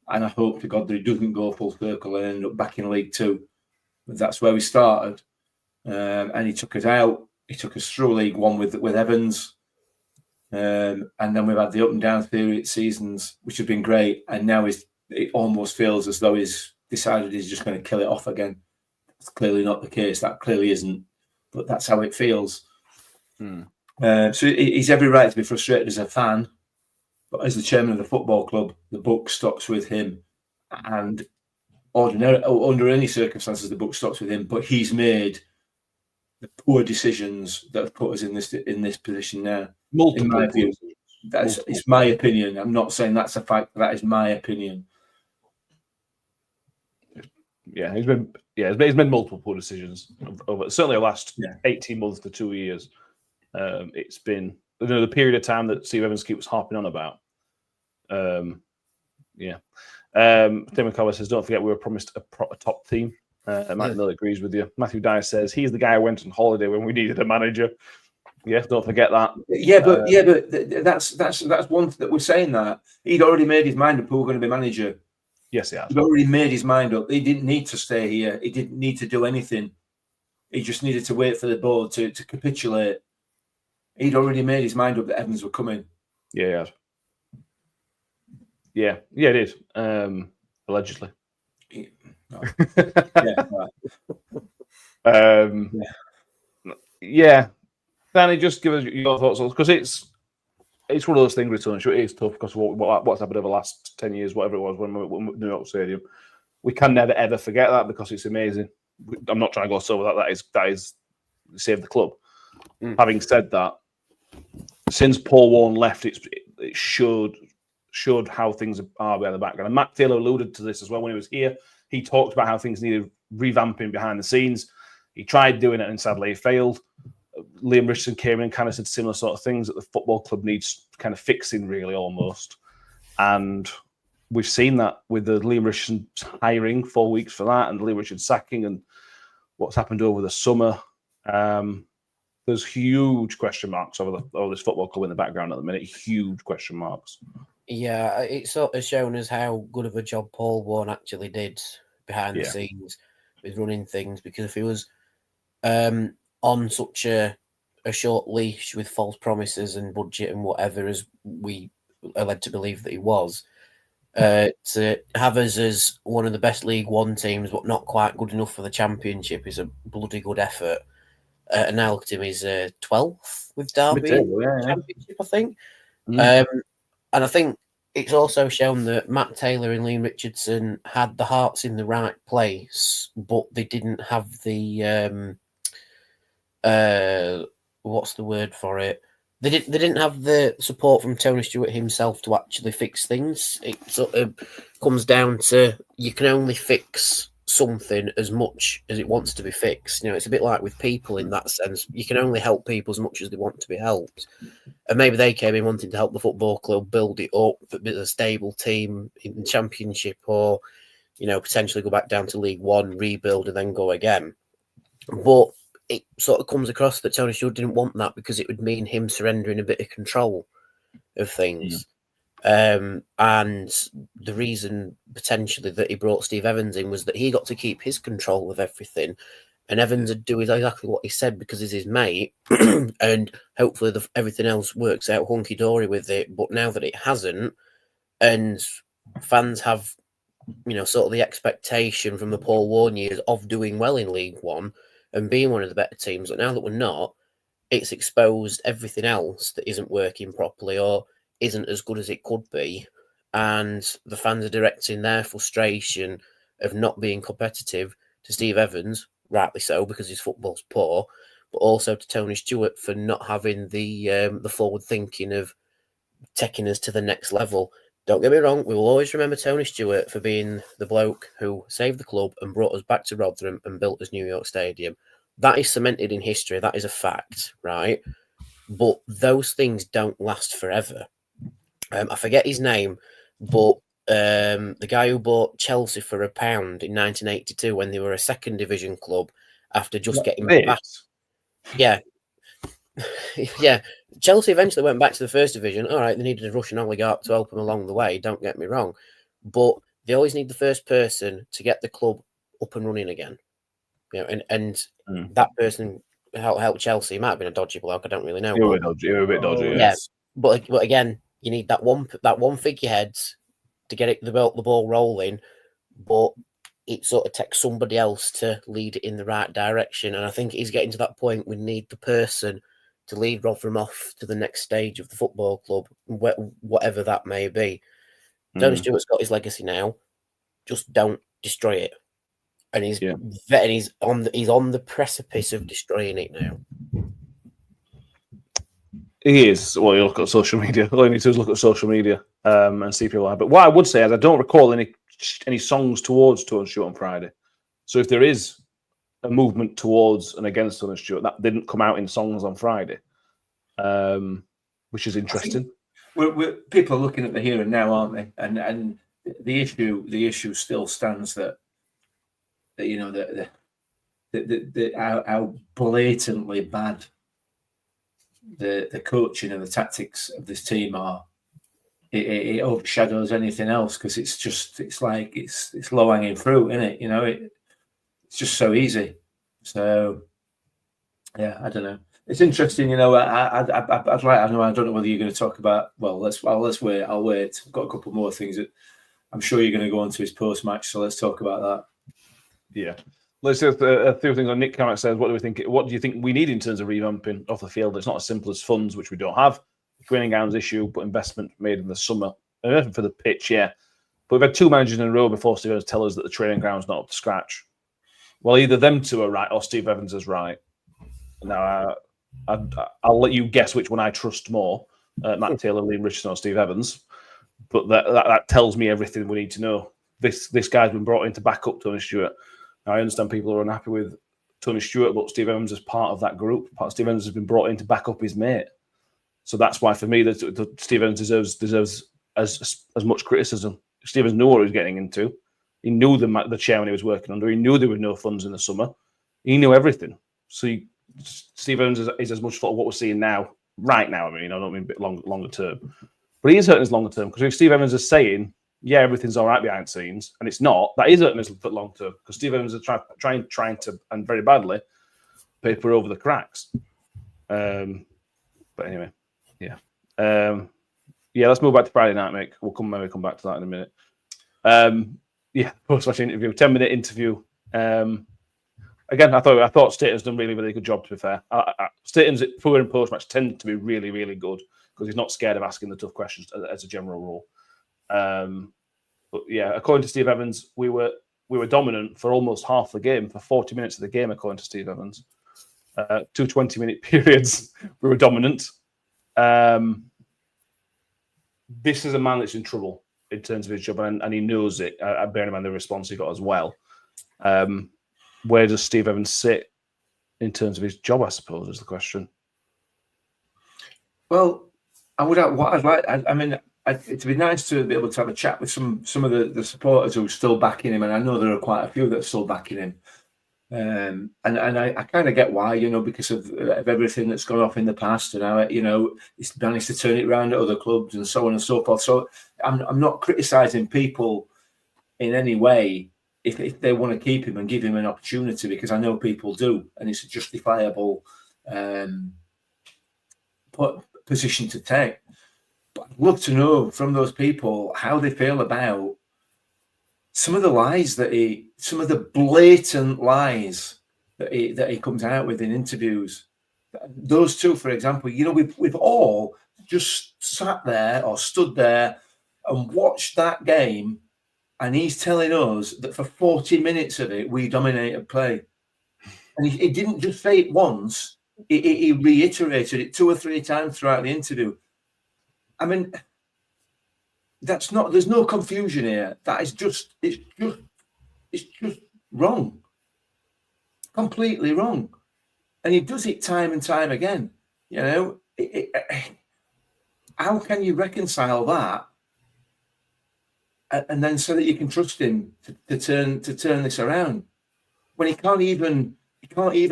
And I hope to God that he doesn't go full circle and end up back in League Two. But that's where we started. And he took us out. He took us through League One with Evans. And then we've had the up and down seasons, which have been great. And now it almost feels as though he's decided he's just going to kill it off again. That's clearly not the case. That clearly isn't. But that's how it feels. So he's every right to be frustrated as a fan. But as the chairman of the football club, the buck stops with him. And under any circumstances, the buck stops with him. But he's made the poor decisions that have put us in this position now. Multiple, in my view, it's my opinion. I'm not saying that's a fact. That is my opinion. Yeah, he's made multiple poor decisions over certainly the last 18 months to 2 years. It's been the period of time that Steve Evans keeps harping on about. Tim McCullough says, "Don't forget we were promised a top team." Matt Miller agrees with you. Matthew Dyer says he's the guy who went on holiday when we needed a manager. Yeah, don't forget that. But that's one that we're saying that he'd already made his mind up who were going to be manager. Yes, he has. He'd already made his mind up. He didn't need to stay here. He didn't need to do anything. He just needed to wait for the board to capitulate. He'd already made his mind up that Evans were coming. Yeah, he has. Yeah, it is. Allegedly. No. Danny, just give us your thoughts, because it's one of those things with Tony. It is tough because of what's happened over the last 10 years, whatever it was when we were at New York Stadium. We can never ever forget that because it's amazing. I'm not trying to go so that is save the club. Having said that, since Paul Warne left, it showed how things are behind the background. And Matt Taylor alluded to this as well when he was here. He talked about how things needed revamping behind the scenes. He tried doing it and sadly he failed. Liam Richardson came in and kind of said similar sort of things that the football club needs kind of fixing, really, almost. And we've seen that with the Liam Richardson hiring 4 weeks for that, and the Liam Richardson sacking, and what's happened over the summer. There's huge question marks over this football club in the background at the minute. Huge question marks. Yeah, it's sort of shown us how good of a job Paul Warne actually did behind the scenes with running things. Because if he was on such a a short leash with false promises and budget and whatever, as we are led to believe that he was, to have us as one of the best League One teams, but not quite good enough for the Championship, is a bloody good effort. And now look at him, he's 12th with Derby in the Championship, I think. And I think it's also shown that Matt Taylor and Liam Richardson had the hearts in the right place, but they didn't have the what's the word for it? They didn't have the support from Tony Stewart himself to actually fix things. It sort of comes down to you can only fix something as much as it wants to be fixed. You know, it's a bit like with people in that sense. You can only help people as much as they want to be helped. And maybe they came in wanting to help the football club build it up as a stable team in the Championship, or, you know, potentially go back down to League One, rebuild, and then go again. But it sort of comes across that Tony Stewart didn't want that because it would mean him surrendering a bit of control of things. And the reason potentially that he brought Steve Evans in was that he got to keep his control of everything, and Evans would do exactly what he said because he's his mate, and hopefully everything else works out hunky-dory with it. But now that it hasn't, and fans have, you know, sort of the expectation from the Paul Warne years of doing well in League One and being one of the better teams, but now that we're not, it's exposed everything else that isn't working properly or isn't as good as it could be, and the fans are directing their frustration of not being competitive to Steve Evans, rightly so, because his football's poor, but also to Tony Stewart for not having the forward thinking of taking us to the next level. Don't get me wrong, we will always remember Tony Stewart for being the bloke who saved the club and brought us back to Rotherham and built us New York Stadium. That is cemented in history. That is a fact, right? But those things don't last forever. I forget his name, but the guy who bought Chelsea for £1 in 1982 when they were a second division club after just getting back. Yeah. Yeah. Chelsea eventually went back to the first division. All right, they needed a Russian oligarch to help them along the way, don't get me wrong. But they always need the first person to get the club up and running again. You know, and that person helped Chelsea. He might have been a dodgy bloke, I don't really know. He was a bit dodgy, yeah. But again, you need that one figurehead to get the ball rolling, but it sort of takes somebody else to lead it in the right direction. And I think he's getting to that point. We need the person to lead Rotherham off to the next stage of the football club, whatever that may be. Tony Stewart's got his legacy now. Just don't destroy it. And he's on the precipice of destroying it now. He is. Well, you look at social media. All you need to do is look at social media and see people are. But what I would say is I don't recall any songs towards Tony Stewart on Friday. So if there is a movement towards and against Tony Stewart, that didn't come out in songs on Friday, which is interesting. People are looking at the here and now, aren't they? And the issue still stands that you know how blatantly bad the coaching and the tactics of this team are. It overshadows anything else because it's like it's low hanging fruit, isn't it? You know, it's just so easy. So yeah, I don't know. It's interesting, you know. I'd like. I don't know whether you're going to talk about. Well, let's wait. I'll wait. I've got a couple more things that I'm sure you're going to go on to his post match. So let's talk about that. Yeah. Let's see a few things on Nick Carrick says. What do you think we need in terms of revamping off the field? It's not as simple as funds, which we don't have. The training grounds issue, but investment made in the summer. Investment for the pitch, yeah. But we've had 2 managers in a row before Steve Evans tell us that the training ground's not up to scratch. Well, either them two are right or Steve Evans is right. Now, I'll let you guess which one I trust more, Matt Taylor, Liam Richardson or Steve Evans. But that tells me everything we need to know. This guy's been brought in to back up Tony Stewart. Now, I understand people are unhappy with Tony Stewart, but Steve Evans is part of that group. Steve Evans has been brought in to back up his mate. So that's why, for me, that Steve Evans deserves as much criticism. Steve Evans knew what he was getting into. He knew the chairman he was working under. He knew there were no funds in the summer. He knew everything. So Steve Evans is as much for what we're seeing now, right now. I mean, I don't mean a bit longer term. But he is hurting us longer term, because if Steve Evans is saying, yeah, everything's all right behind the scenes, and it's not, that is hurting us for long term, because Steve Evans is trying to, and very badly, paper over the cracks. But anyway, yeah. Let's move back to Friday night, Mick. We'll come back to that in a minute. Post-match interview, 10-minute interview. Again, I thought Staten's done really, really good job, to be fair. Staten's poor in post-match tend to be really, really good because he's not scared of asking the tough questions as a general rule. But yeah, according to Steve Evans, we were dominant for almost half the game, for 40 minutes of the game, according to Steve Evans. 2 20-minute periods, we were dominant. This is a man that's in trouble in terms of his job, and he knows it, bearing in mind the response he got as well. Where does Steve Evans sit in terms of his job, I suppose, is the question. Well, it'd be nice to be able to have a chat with some of the supporters who are still backing him, and I know there are quite a few that are still backing him. And I kind of get why, because of everything that's gone off in the past, and how he's managed to turn it around at other clubs and so on and so forth. So I'm not criticising people in any way if they want to keep him and give him an opportunity, because I know people do, and it's a justifiable position to take. But I'd love to know from those people how they feel about some of the blatant lies that he comes out with in interviews. Those two, for example, we've all just sat there or stood there and watched that game, and he's telling us that for 40 minutes of it we dominated play, and he didn't just say it once; he reiterated it 2 or 3 times throughout the interview. I mean, there's no confusion here. It's just wrong. Completely wrong. And he does it time and time again. How can you reconcile that? And then so that you can trust him to turn this around, when he can't even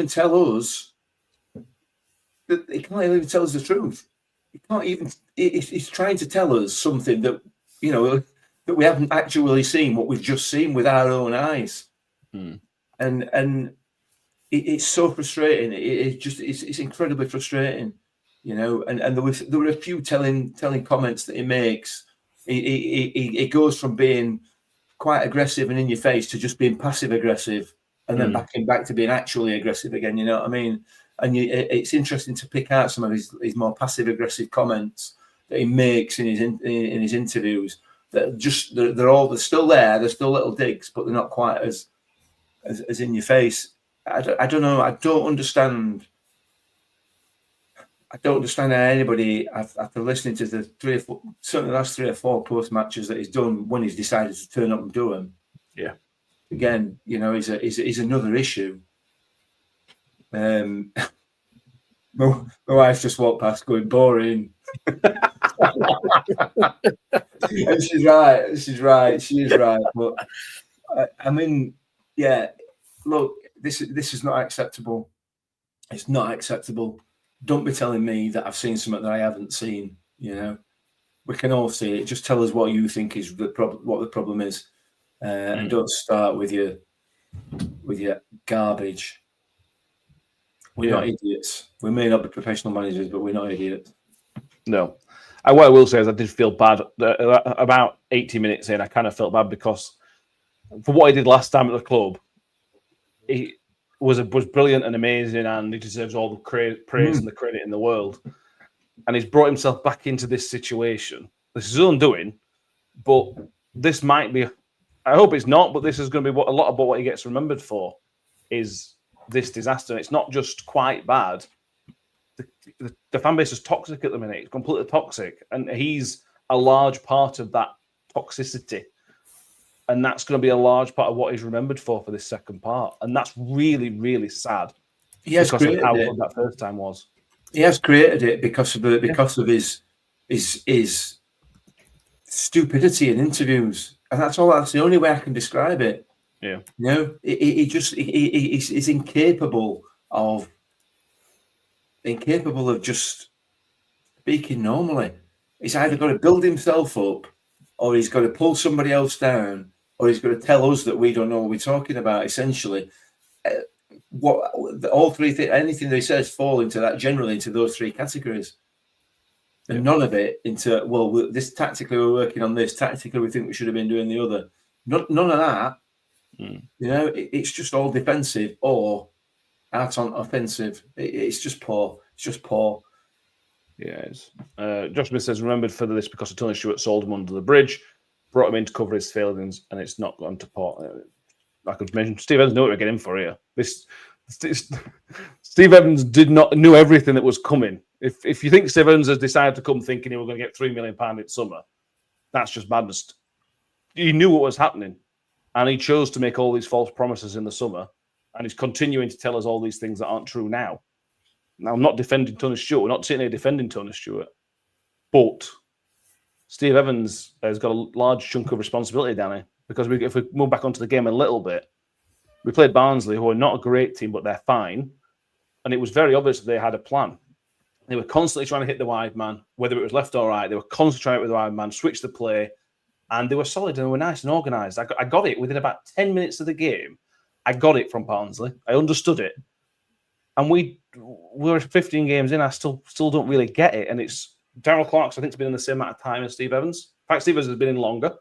tell us that he can't even tell us the truth. He can't even. He's trying to tell us something that that we haven't actually seen, what we've just seen with our own eyes, and it's so frustrating. It's incredibly frustrating, And there were a few telling comments that he makes. He goes from being quite aggressive and in your face to just being passive aggressive, and then back to being actually aggressive again. You know what I mean? And it's interesting to pick out some of his more passive aggressive comments that he makes in his interviews. That they're still there. They're still little digs, but they're not quite as in your face. I don't know. I don't understand how anybody, after listening to certainly the last 3 or 4 post matches that he's done, when he's decided to turn up and do them. Yeah. Again, is another issue. My wife just walked past going, boring. And she's right. She is right. But I mean, yeah. Look, this is not acceptable. It's not acceptable. Don't be telling me that I've seen something that I haven't seen. We can all see it. Just tell us what you think is what the problem is, and don't start with your garbage. We're not idiots. We may not be professional managers, but we're not idiots. No. What I will say is I did feel bad. About 80 minutes in, I kind of felt bad because for what he did last time at the club, he was brilliant and amazing, and he deserves all the praise and the credit in the world. And he's brought himself back into this situation. This is his own doing, but this might be, I hope it's not, but this is going to be a lot about what he gets remembered for is this disaster. And it's not just quite bad. The fan base is toxic at the minute. It's completely toxic. And he's a large part of that toxicity. And that's going to be a large part of what he's remembered for this second part. And that's really, really sad. He has because created of how it. good that first time was. He has created it because of his stupidity in interviews. And that's the only way I can describe it. Yeah. He's incapable of just speaking normally. He's either got to build himself up, or he's got to pull somebody else down, or he's got to tell us that we don't know what we're talking about, essentially. what all three things, anything they says fall into that, generally into those three categories. And none of it into, well, this tactically we're working on this, tactically we think we should have been doing the other. None of that. You know, it's just all defensive or out on offensive. It's just poor. It's just poor. Yeah, it's Josh Smith says, remembered for this because Tony Stewart sold him under the bridge, brought him in to cover his failings, and it's not gone to pot. I could mention Steve Evans knew what we're getting for here. Steve Evans knew everything that was coming. If you think Steve Evans has decided to come thinking he was going to get £3 million in summer, that's just madness. He knew what was happening, and he chose to make all these false promises in the summer, and he's continuing to tell us all these things that aren't true now. Now, I'm not defending Tony Stewart. We're not sitting here defending Tony Stewart, but Steve Evans has got a large chunk of responsibility down here, because if we move back onto the game a little bit, we played Barnsley, who are not a great team, but they're fine. And it was very obvious that they had a plan. They were constantly trying to hit the wide man, whether it was left or right. They were constantly trying it with the wide man, switch the play, and they were solid and they were nice and organised. I got it within about 10 minutes of the game. I got it from Barnsley. I understood it. And we were 15 games in. I still don't really get it. And it's Darryl Clark's, I think, has been in the same amount of time as Steve Evans. In fact, Steve Evans has been in longer.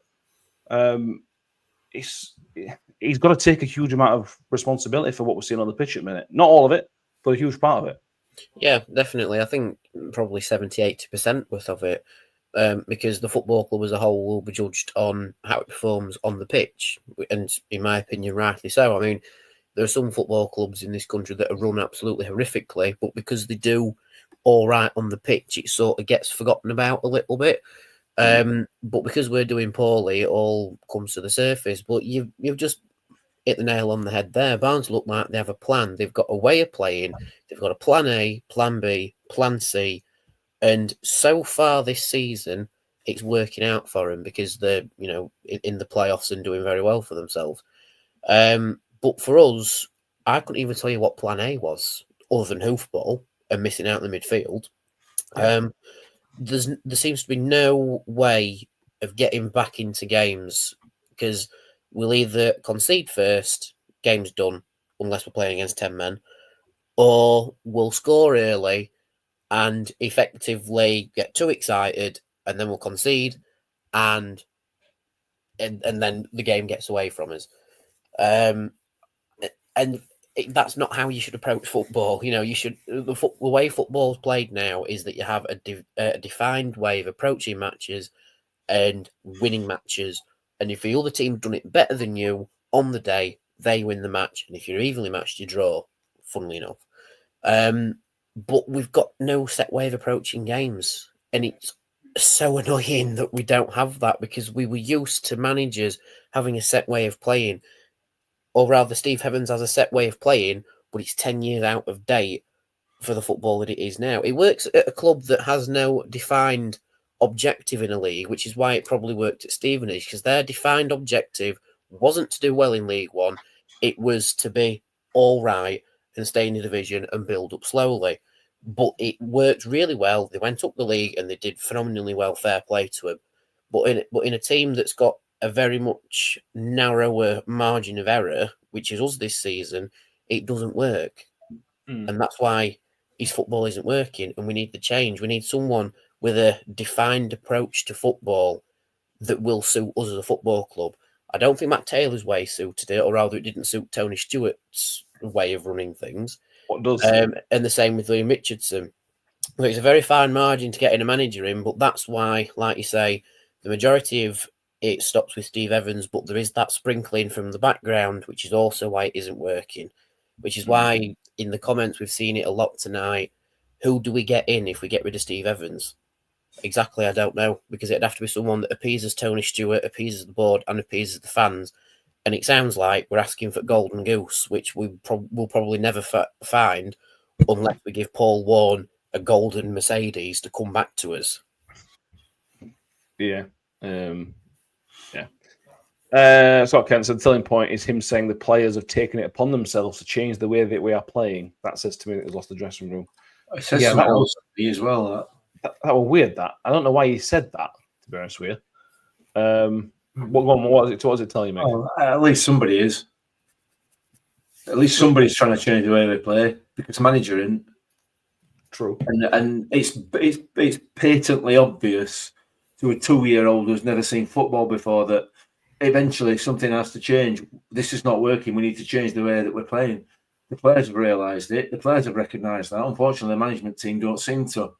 He's got to take a huge amount of responsibility for what we're seeing on the pitch at the minute. Not all of it, but a huge part of it. Yeah, definitely. I think probably 70-80% worth of it, because the football club as a whole will be judged on how it performs on the pitch. And in my opinion, rightly so. I mean, there are some football clubs in this country that are run absolutely horrifically, but because they do all right on the pitch, it sort of gets forgotten about a little bit. But because we're doing poorly, it all comes to the surface. But you've just hit the nail on the head there. Barnes look like they have a plan. They've got a way of playing. They've got a plan A, plan B, plan C. And so far this season, it's working out for them because they're, in the playoffs and doing very well for themselves. But for us, I couldn't even tell you what plan A was, other than hoofball and missing out in the midfield. There seems to be no way of getting back into games because we'll either concede first, game's done, unless we're playing against 10 men, or we'll score early and effectively get too excited and then we'll concede and then the game gets away from us. That's not how you should approach football. The way football's played now is that you have a defined way of approaching matches and winning matches. And if the other team done it better than you on the day, they win the match. And if you're evenly matched, you draw, funnily enough. But we've got no set way of approaching games. And it's so annoying that we don't have that because we were used to managers having a set way of playing. Or rather, Steve Evans has a set way of playing, but it's 10 years out of date for the football that it is now. It works at a club that has no defined objective in a league, which is why it probably worked at Stevenage, because their defined objective wasn't to do well in League One. It was to be all right and stay in the division and build up slowly. But it worked really well. They went up the league and they did phenomenally well, fair play to them. But in a team that's got a very much narrower margin of error, which is us this season, it doesn't work. And that's why his football isn't working. And we need the change. We need someone with a defined approach to football that will suit us as a football club. I don't think Matt Taylor's way suited it, or rather it didn't suit Tony Stewart's way of running things. What does? And the same with Liam Richardson. It's a very fine margin to getting a manager in, but that's why, like you say, the majority of it stops with Steve Evans, but there is that sprinkling from the background, which is also why it isn't working, which is why in the comments we've seen it a lot tonight. Who do we get in if we get rid of Steve Evans? Exactly, I don't know, because it'd have to be someone that appeases Tony Stewart, appeases the board, and appeases the fans. And it sounds like we're asking for golden goose, which we'll probably never find unless we give Paul Warne a golden Mercedes to come back to us. Yeah. Scott Kent said the telling point is him saying the players have taken it upon themselves to change the way that we are playing. That says to me that he's lost the dressing room. It says something else as well. That was weird. That I don't know why he said that. To be honest with you, what does it tell you, mate? Oh, at least somebody is. At least somebody's trying to change the way they play because the manager isn't. True. And it's patently obvious to a 2-year-old who's never seen football before that eventually something has to change. This is not working. We need to change the way that we're playing. The players have realised it. The players have recognised that. Unfortunately, the management team don't seem to.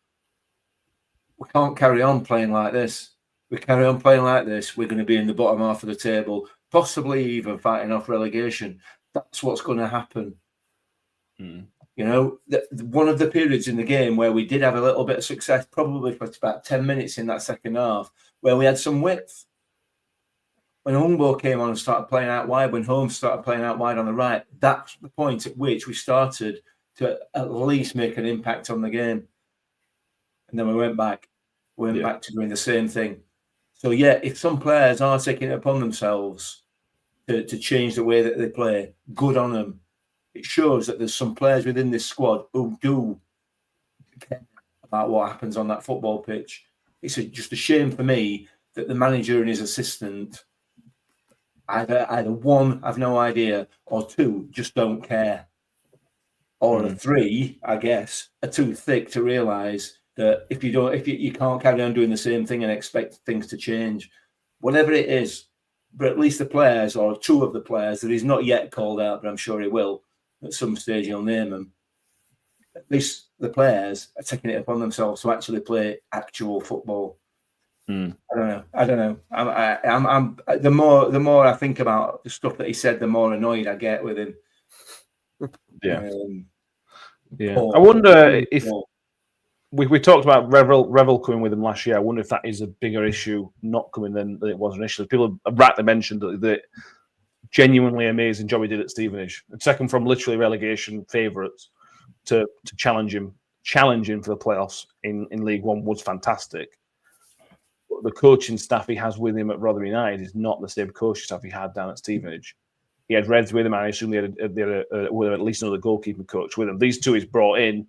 We can't carry on playing like this. We carry on playing like this, we're going to be in the bottom half of the table, possibly even fighting off relegation. That's what's going to happen. You know, one of the periods in the game where we did have a little bit of success, probably for about 10 minutes in that second half, where we had some width. When Humbo came on and started playing out wide, when Holmes started playing out wide on the right, that's the point at which we started to at least make an impact on the game. And then we went back. We went back to doing the same thing. So, yeah, if some players are taking it upon themselves to change the way that they play, good on them. It shows that there's some players within this squad who do care about what happens on that football pitch. It's just a shame for me that the manager and his assistant either one, I've no idea, or two, just don't care. Or three, I guess, are too thick to realise that if you can't carry on doing the same thing and expect things to change, whatever it is. But at least the players, or two of the players that he's not yet called out, but I'm sure he will at some stage. He'll name them. At least the players are taking it upon themselves to actually play actual football. I don't know. I'm the more I think about the stuff that he said, the more annoyed I get with him. Yeah. I wonder if we talked about Revel coming with him last year. I wonder if that is a bigger issue not coming than it was initially. People have rightly mentioned that genuinely amazing job he did at Stevenage. And second from literally relegation favourites to challenging for the playoffs in League One was fantastic. But the coaching staff he has with him at Rotherham United is not the same coaching staff he had down at Stevenage. He had Reds with him, and I assume they had at least another goalkeeping coach with him. These two he's brought in.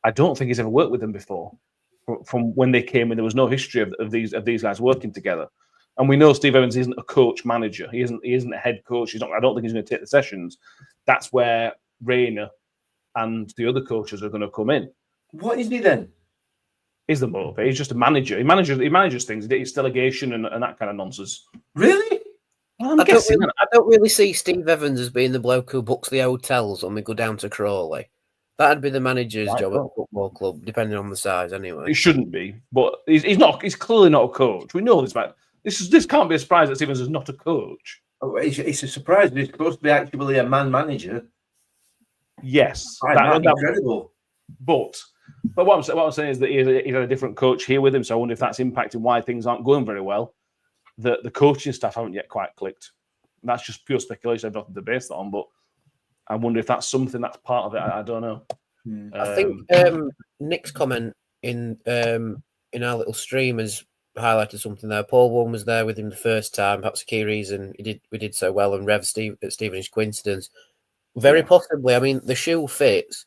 I don't think he's ever worked with them before. From when they came in, there was no history of these guys working together. And we know Steve Evans isn't a coach manager. He isn't a head coach. I don't think he's going to take the sessions. That's where Rayner and the other coaches are going to come in. What is he then? He's the motivator. He's just a manager. He manages things. It's delegation and that kind of nonsense. Really? Well, I don't really see Steve Evans as being the bloke who books the hotels when we go down to Crawley. That'd be the manager's job at a football club, depending on the size, anyway. It shouldn't be, but he's not. He's clearly not a coach. We know this, man. This can't be a surprise that Stevens is not a coach. Oh, it's a surprise. He's supposed to be actually a man manager. Yes, that's incredible. But what I'm saying is that he had a different coach here with him, so I wonder if that's impacting why things aren't going very well. The coaching staff haven't yet quite clicked. That's just pure speculation. I've nothing to base that on, but I wonder if that's something that's part of it. I don't know. I think Nick's comment in our little stream has highlighted something there. Paul Warren was there with him the first time. Perhaps a key reason we did so well, and Rev Stevenage coincidence. Very possibly. I mean, the shoe fits.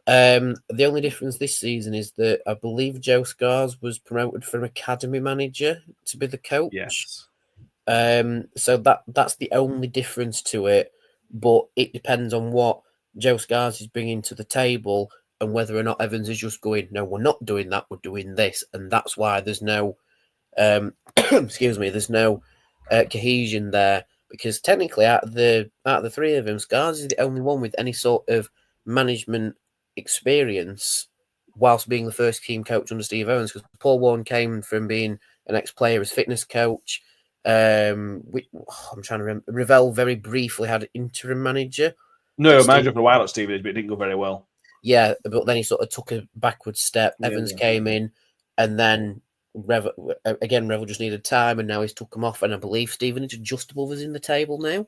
The only difference this season is that I believe Joe Scars was promoted from academy manager to be the coach. Yes. So that's the only difference to it. But it depends on what Joe Scars is bringing to the table and whether or not Evans is just going, no, we're not doing that, we're doing this. And that's why there's no, there's no cohesion there. Because technically, out of the three of them, Scars is the only one with any sort of management experience whilst being the first team coach under Steve Evans. Because Paul Warren came from being an ex-player as fitness coach. I'm trying to remember. Revell very briefly had an interim manager. No, manager for a while at Stevenage, but it didn't go very well. Yeah, but then he sort of took a backward step. Evans came in, and then Revel just needed time, and now he's took him off. And I believe Stevenage are just above us in the table now.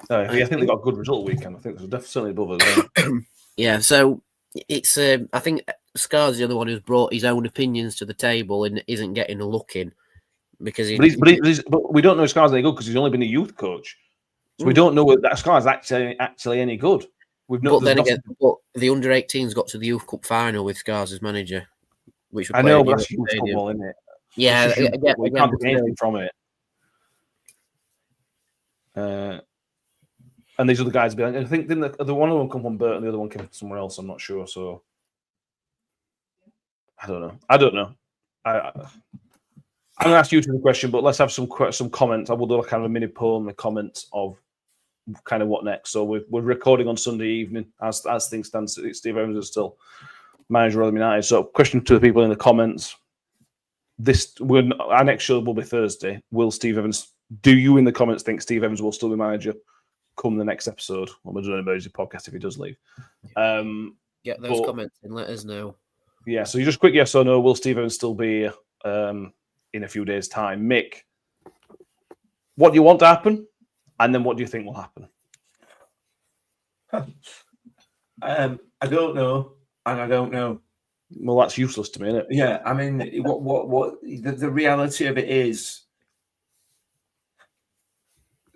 I think they got a good result weekend. I think they're definitely above us. Yeah, so it's. I think Scars is the other one who's brought his own opinions to the table and isn't getting a look in. Because but we don't know if Scar's any good because he's only been a youth coach, so we don't know whether that Scar's actually any good. But the under-18s got to the Youth Cup final with Scars as manager, which I know, but that's youth football, isn't it? Yeah, we can't get anything from it. And these other guys will be like, I think didn't the one of them come from Burton, the other one came from somewhere else. I'm not sure. So I don't know. I'm going to ask you the question, but let's have some comments. I will do kind of a mini poll in the comments of kind of what next. So we're recording on Sunday evening as things stand. Steve Evans is still manager of Rotherham United. So question to the people in the comments. Our next show will be Thursday. Will Steve Evans, do you in the comments think Steve Evans will still be manager come the next episode? Well, we're doing an emergency podcast if he does leave. Get those comments and let us know. Yeah, so you just quick yes or no. Will Steve Evans still be in a few days' time? Mick, what do you want to happen? And then what do you think will happen? I don't know, and I don't know. Well, that's useless to me, isn't it? Yeah, I mean, what the reality of it is,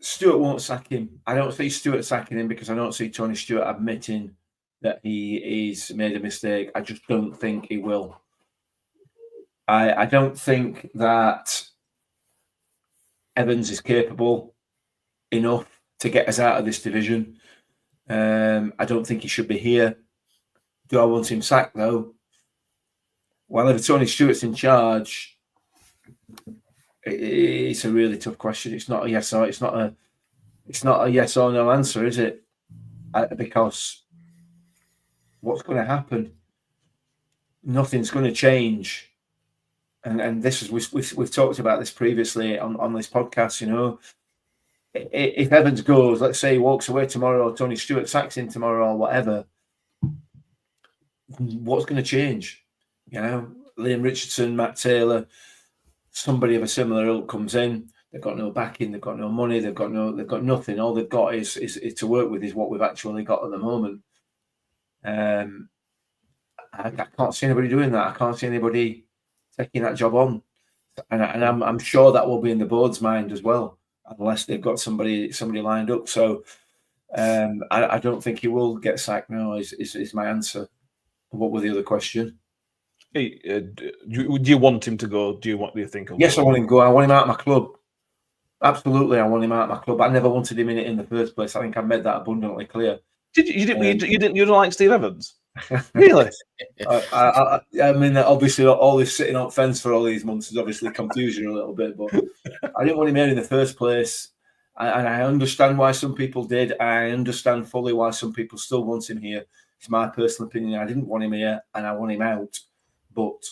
Stuart won't sack him. I don't see Stuart sacking him because I don't see Tony Stewart admitting that he's made a mistake. I just don't think he will. I don't think that Evans is capable enough to get us out of this division. I don't think he should be here. Do I want him sacked though? Well, if Tony Stewart's in charge, it's a really tough question. It's not a yes or it's not a yes or no answer, is it? Because what's going to happen? Nothing's going to change. And this is we've talked about this previously on this podcast. You know, if Evans goes, let's say he walks away tomorrow, or Tony Stewart sacks him tomorrow, or whatever, what's going to change? You know, Liam Richardson, Matt Taylor, somebody of a similar ilk comes in. They've got no backing, they've got no money, they've got nothing. All they've got is to work with is what we've actually got at the moment. I can't see anybody doing that. I can't see anybody taking that job on, and I'm sure that will be in the board's mind as well, unless they've got somebody lined up. So I don't think he will get sacked now. Is my answer. What was the other question? Hey, do you want him to go? Do you think? Yes, I want him to go. I want him out of my club. Absolutely, I want him out of my club. I never wanted him in it in the first place. I think I made that abundantly clear. You don't like Steve Evans? Really? I mean, obviously, all this sitting on fence for all these months has obviously confused you a little bit, but I didn't want him here in the first place. And I understand why some people did. I understand fully why some people still want him here. It's my personal opinion. I didn't want him here, and I want him out. But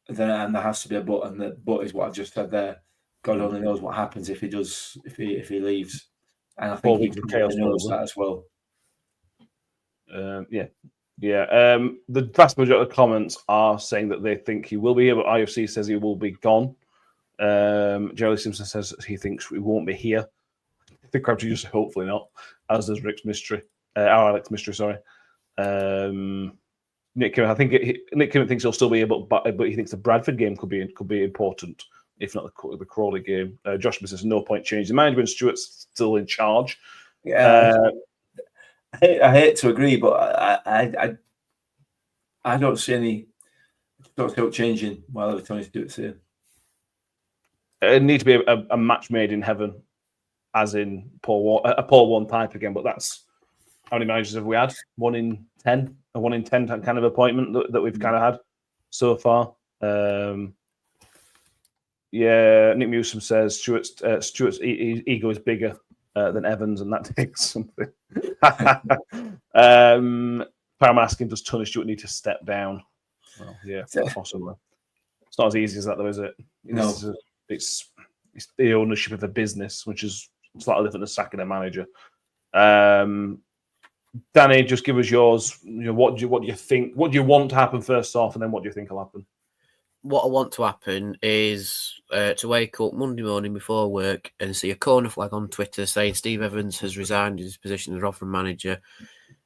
then there has to be a but, and the but is what I've just said there. God only knows what happens if he does, if he leaves, and I think he knows that as well. The vast majority of the comments are saying that they think he will be here, but RUFC says he will be gone. Jerry Simpson says he thinks he won't be here. I think Crabtree just hopefully not, as does Alex Mystery. Nick Kimmett, Nick Kimmett thinks he'll still be here, but he thinks the Bradford game could be important, if not the Crawley game. Josh Smith says no point changing the management. Stewart's still in charge. Yeah, I hate to agree, but I don't see any changing while Tony Stewart's here. It needs to be a match made in heaven, as in Paul Warne type again. But that's how many managers have we had? 1 in 10, a 1 in 10 kind of appointment that we've kind of had so far. Nick Newsom says Stewart's ego is bigger than Evans, and that takes something. Pam asking, does Tony Stewart need to step down? Well, yeah, possibly. It's not as easy as that, though, is it? No. It's the ownership of the business, which is slightly different than sacking a manager. Danny, just give us yours. What do you think? What do you want to happen first off, and then what do you think will happen? What I want to happen is to wake up Monday morning before work and see a corner flag on Twitter saying Steve Evans has resigned his position as Rotherham manager.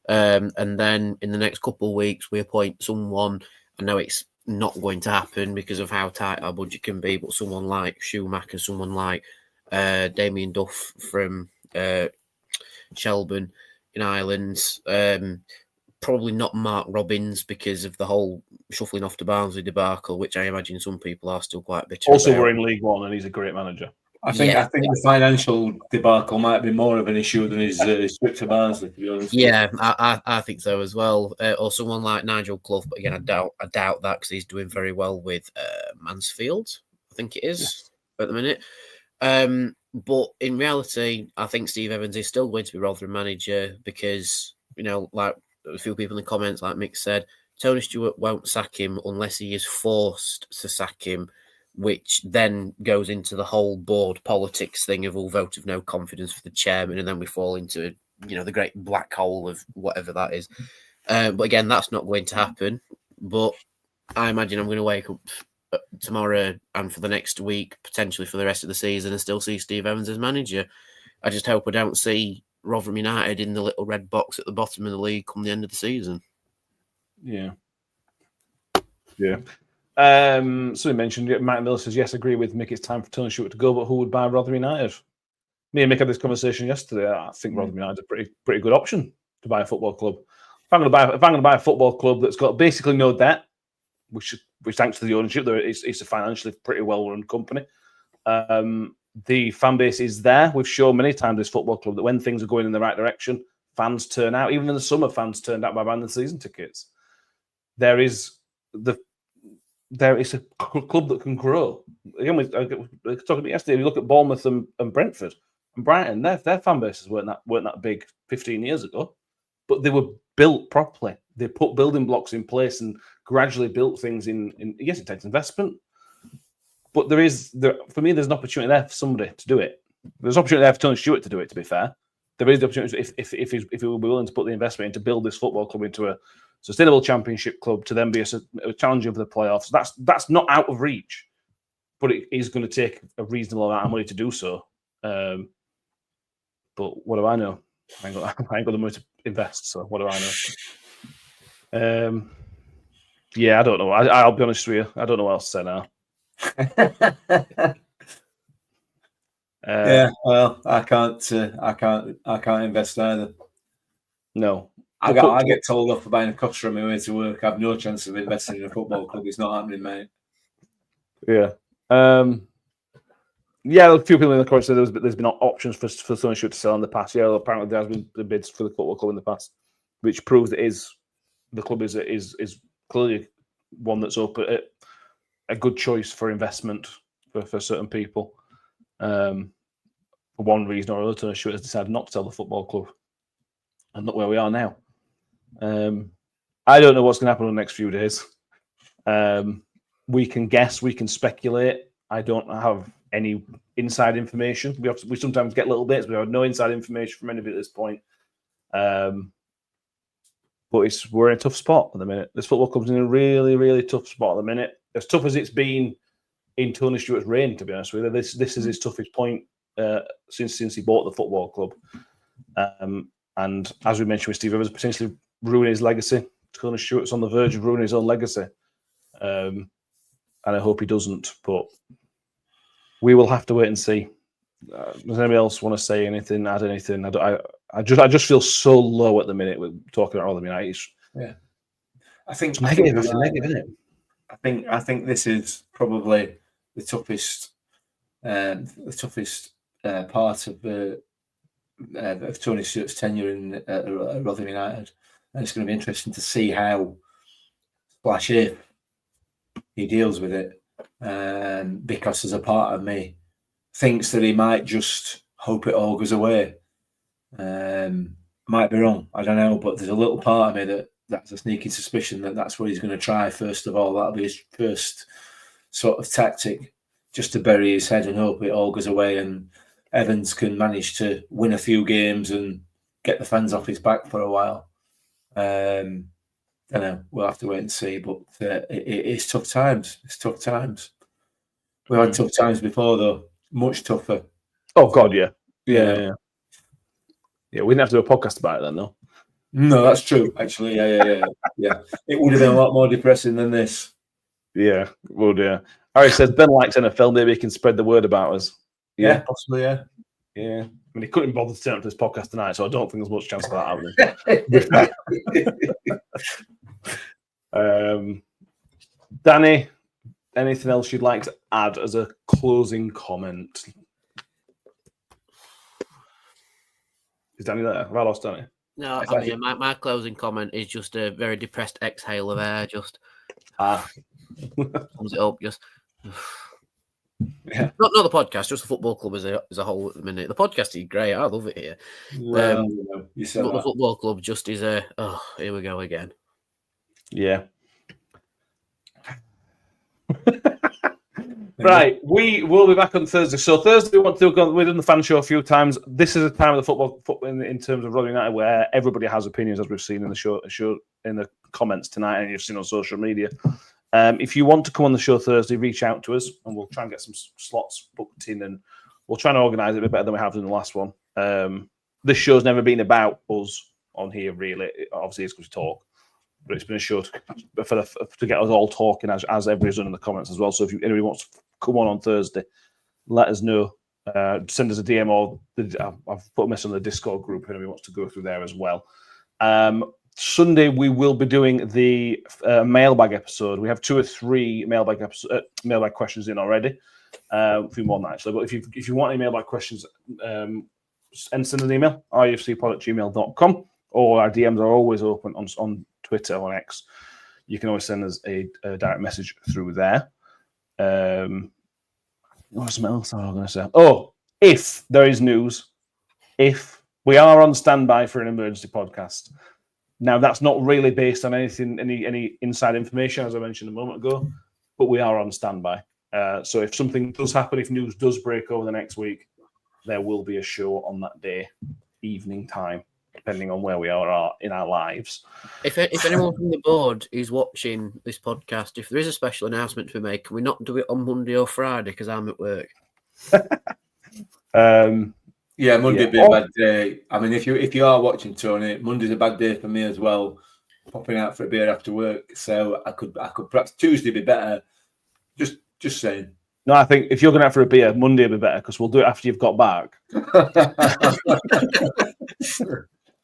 And then in the next couple of weeks, we appoint someone. I know it's not going to happen because of how tight our budget can be, but someone like Schumacher, someone like Damien Duff from Shelburne in Ireland. Probably not Mark Robbins because of the whole shuffling off to Barnsley debacle, which I imagine some people are still quite bitter Also, about. we're in League One and he's a great manager. I think the financial debacle might be more of an issue than his trip to Barnsley, to be honest. Yeah, I think so as well. Or someone like Nigel Clough, but again, I doubt that because he's doing very well with Mansfield, I think it is at the minute. But in reality, I think Steve Evans is still going to be Rotherham manager because, like a few people in the comments, like Mick said, Tony Stewart won't sack him unless he is forced to sack him, which then goes into the whole board politics thing of all vote of no confidence for the chairman, and then we fall into, the great black hole of whatever that is. But again, that's not going to happen. But I imagine I'm going to wake up tomorrow and for the next week, potentially for the rest of the season, and still see Steve Evans as manager. I just hope I don't see Rotherham United in the little red box at the bottom of the league come the end of the season. Yeah. Somebody mentioned, Matt Miller says, yes, I agree with Mick, it's time for Tony Stewart to go, but who would buy Rotherham United? Me and Mick had this conversation yesterday. I think Rotherham United is a pretty good option to buy a football club. If I'm going to buy a football club that's got basically no debt, which thanks to the ownership, it's a financially pretty well-run company. The fan base is there. We've shown many times this football club that when things are going in the right direction, fans turn out. Even in the summer, fans turned out by buying the season tickets. There is a club that can grow. Again, we talked about yesterday. We look at Bournemouth and Brentford and Brighton. Their fan bases weren't that big 15 years ago, but they were built properly. They put building blocks in place and gradually built things in. Yes, it takes investment, but for me, there's an opportunity there for somebody to do it. There's an opportunity there for Tony Stewart to do it. To be fair, there is the opportunity if he will be willing to put the investment in to build this football club into a sustainable championship club to then be a challenger for the playoffs. That's not out of reach, but it is going to take a reasonable amount of money to do so. But what do I know? I ain't got the money to invest, so what do I know? Yeah, I don't know. I'll be honest with you. I don't know what else to say now. Yeah, well, I can't invest either. No. I get told off for buying a coaster on my way to work. I have no chance of investing in a football club. It's not happening, mate. Yeah. Yeah, a few people in the comments say there's been options for Tony Stewart to sell in the past. Yeah, apparently there has been the bids for the football club in the past, which proves the club is clearly one that's open, a good choice for investment for certain people. For one reason or another, Tony Stewart has decided not to sell the football club, and not where we are now. I don't know what's going to happen in the next few days. We can guess, we can speculate. I don't have any inside information. We sometimes get little bits. We have no inside information from anybody at this point. But we're in a tough spot at the minute. This football club's in a really, really tough spot at the minute. As tough as it's been in Tony Stewart's reign, to be honest with you. This is his toughest point since he bought the football club. And as we mentioned with Steve Evans, potentially ruining his legacy. Tony Stewart's on the verge of ruining his own legacy. And I hope he doesn't. But we will have to wait and see. Does anybody else want to say anything, add anything? I just feel so low at the minute with talking about Rotherham United. Yeah, I think it's negative, isn't it? I think this is probably the toughest part of Tony Stewart's tenure in Rotherham United, and it's going to be interesting to see how if he deals with it, because there's a part of me thinks that he might just hope it all goes away. Might be wrong, I don't know, but there's a little part of me that's a sneaking suspicion that's what he's going to try first of all. That'll be his first sort of tactic, just to bury his head and hope it all goes away and Evans can manage to win a few games and get the fans off his back for a while. I don't know, we'll have to wait and see, but it's tough times. It's tough times. We've had tough times before, though. Much tougher. Oh, God, yeah. Yeah, we didn't have to do a podcast about it then, though. No, that's true, actually. Yeah. It would have been a lot more depressing than this. Yeah, would, yeah. Harry says, Ben likes NFL, maybe he can spread the word about us. Yeah, possibly, yeah. Yeah. I mean, he couldn't bother to turn up to this podcast tonight, so I don't think there's much chance of that happening. Danny, anything else you'd like to add as a closing comment? Is Danny there? Have I lost Danny? No, I mean, my closing comment is just a very depressed exhale of air. Just sums it up. Just not the podcast, just the football club as a whole at the minute. The podcast is great. I love it here. Well, you said but that. the football club just is here we go again. Yeah. Right, we will be back on Thursday. So Thursday, we've done the fan show a few times. This is a time of the football in terms of Rotherham United where everybody has opinions, as we've seen in the show in the comments tonight, and you've seen on social media. If you want to come on the show Thursday, reach out to us, and we'll try and get some slots booked in, and we'll try and organise it a bit better than we have in the last one. This show's never been about us on here, really. Obviously, it's because we talk. But it's been a show to get us all talking, as everybody's done in the comments as well. So if anybody wants to come on Thursday, let us know. Send us a DM, or I've put a message on the Discord group if anybody wants to go through there as well. Sunday, we will be doing the mailbag episode. We have 2 or 3 mailbag questions in already. A few more than that, actually. But if you want any mailbag questions, and send an email, rufcpod@gmail.com, or our DMs are always open on Twitter or X. You can always send us a direct message through there. What else am I going to say? Oh, if there is news, if we are on standby for an emergency podcast. Now, that's not really based on anything, any inside information, as I mentioned a moment ago, but we are on standby. So if something does happen, if news does break over the next week, there will be a show on that day, evening time, depending on where we are in our lives. If anyone from the board is watching this podcast, if there is a special announcement to be made, can we not do it on Monday or Friday because I'm at work? Yeah, Monday'd be a bad day. I mean, if you are watching, Tony, Monday's a bad day for me as well. Popping out for a beer after work, so I could perhaps Tuesday be better. Just saying. No, I think if you're going out for a beer, Monday will be better because we'll do it after you've got back.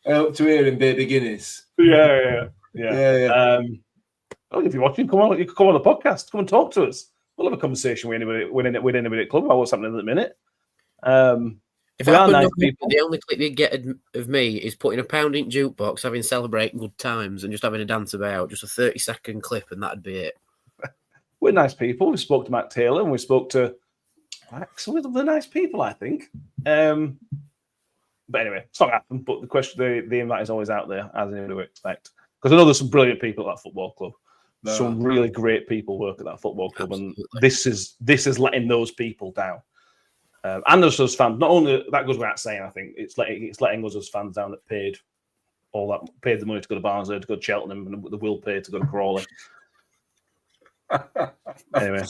I hope to hear in Baby Guinness. Yeah. Well, if you're watching, come on. You can come on the podcast. Come and talk to us. We'll have a conversation with anybody at club about what's happening at the minute. If I nice people, the only clip you get of me is putting a pound in jukebox, having celebrate good times, and just having a dance about. Just a 30-second clip, and that'd be it. We're nice people. We spoke to Matt Taylor, and we spoke to some of the nice people, I think. But anyway, it's not happened. But the invite is always out there, as anybody would expect. Because I know there's some brilliant people at that football club. No. Some really great people work at that football club, Absolutely. And this is letting those people down. And us as fans, not only that goes without saying, I think it's letting us as fans down that paid the money to go to Barnsley, to go to Cheltenham, and the will pay to go to Crawley. Anyway,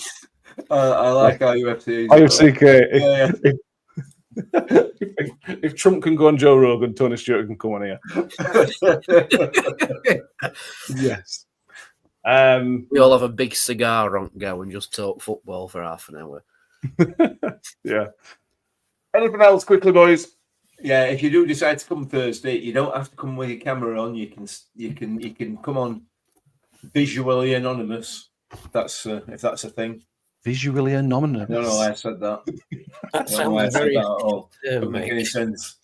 I like RUFC. RUFC. If Trump can go on Joe Rogan, Tony Stewart can come on here. Yes. We all have a big cigar on go and just talk football for half an hour. Yeah. Anything else quickly, boys? Yeah, if you do decide to come Thursday, you don't have to come with your camera on. You can come on visually anonymous. If that's a thing. Visually anonymous. No, I said that. That sounds very. Doesn't make any sense.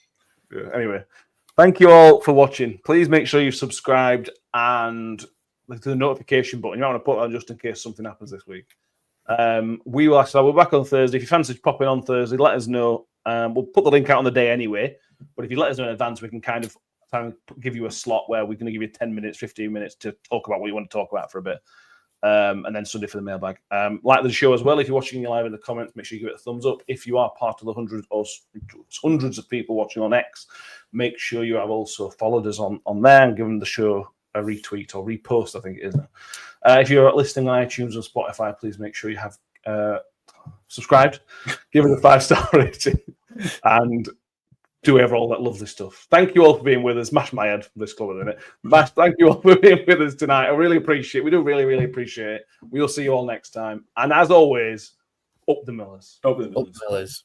Yeah, anyway, thank you all for watching. Please make sure you've subscribed and click the notification button. You might want to put that on just in case something happens this week. We're back on Thursday. If you fancy popping on Thursday, let us know. We'll put the link out on the day anyway. But if you let us know in advance, we can kind of give you a slot where we're going to give you 10 minutes, 15 minutes to talk about what you want to talk about for a bit. And then Sunday for the mailbag. Like the show as well. If you're watching live in the comments, make sure you give it a thumbs up. If you are part of the hundreds of people watching on X, make sure you have also followed us on there and given the show a retweet or repost, I think it is. If you're listening on iTunes or Spotify, please make sure you have subscribed, give it a 5-star rating, and do all that lovely stuff. Thank you all for being with us. Mash my head for this club, isn't it? Thank you all for being with us tonight. I really appreciate it. We do really, really appreciate it. We'll see you all next time. And as always, up the Millers. Up the Millers.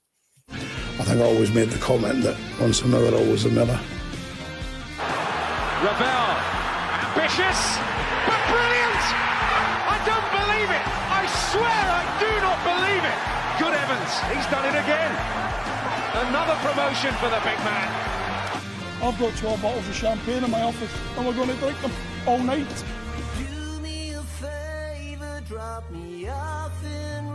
I think I always made the comment that once a Miller, always a Miller. Ravel, ambitious, but brilliant! I don't believe it! I swear I do not believe it! Good Evans, he's done it again. Another promotion for the big man. I've got 12 bottles of champagne in my office and we're going to drink them all night. Do me a favor, drop me off in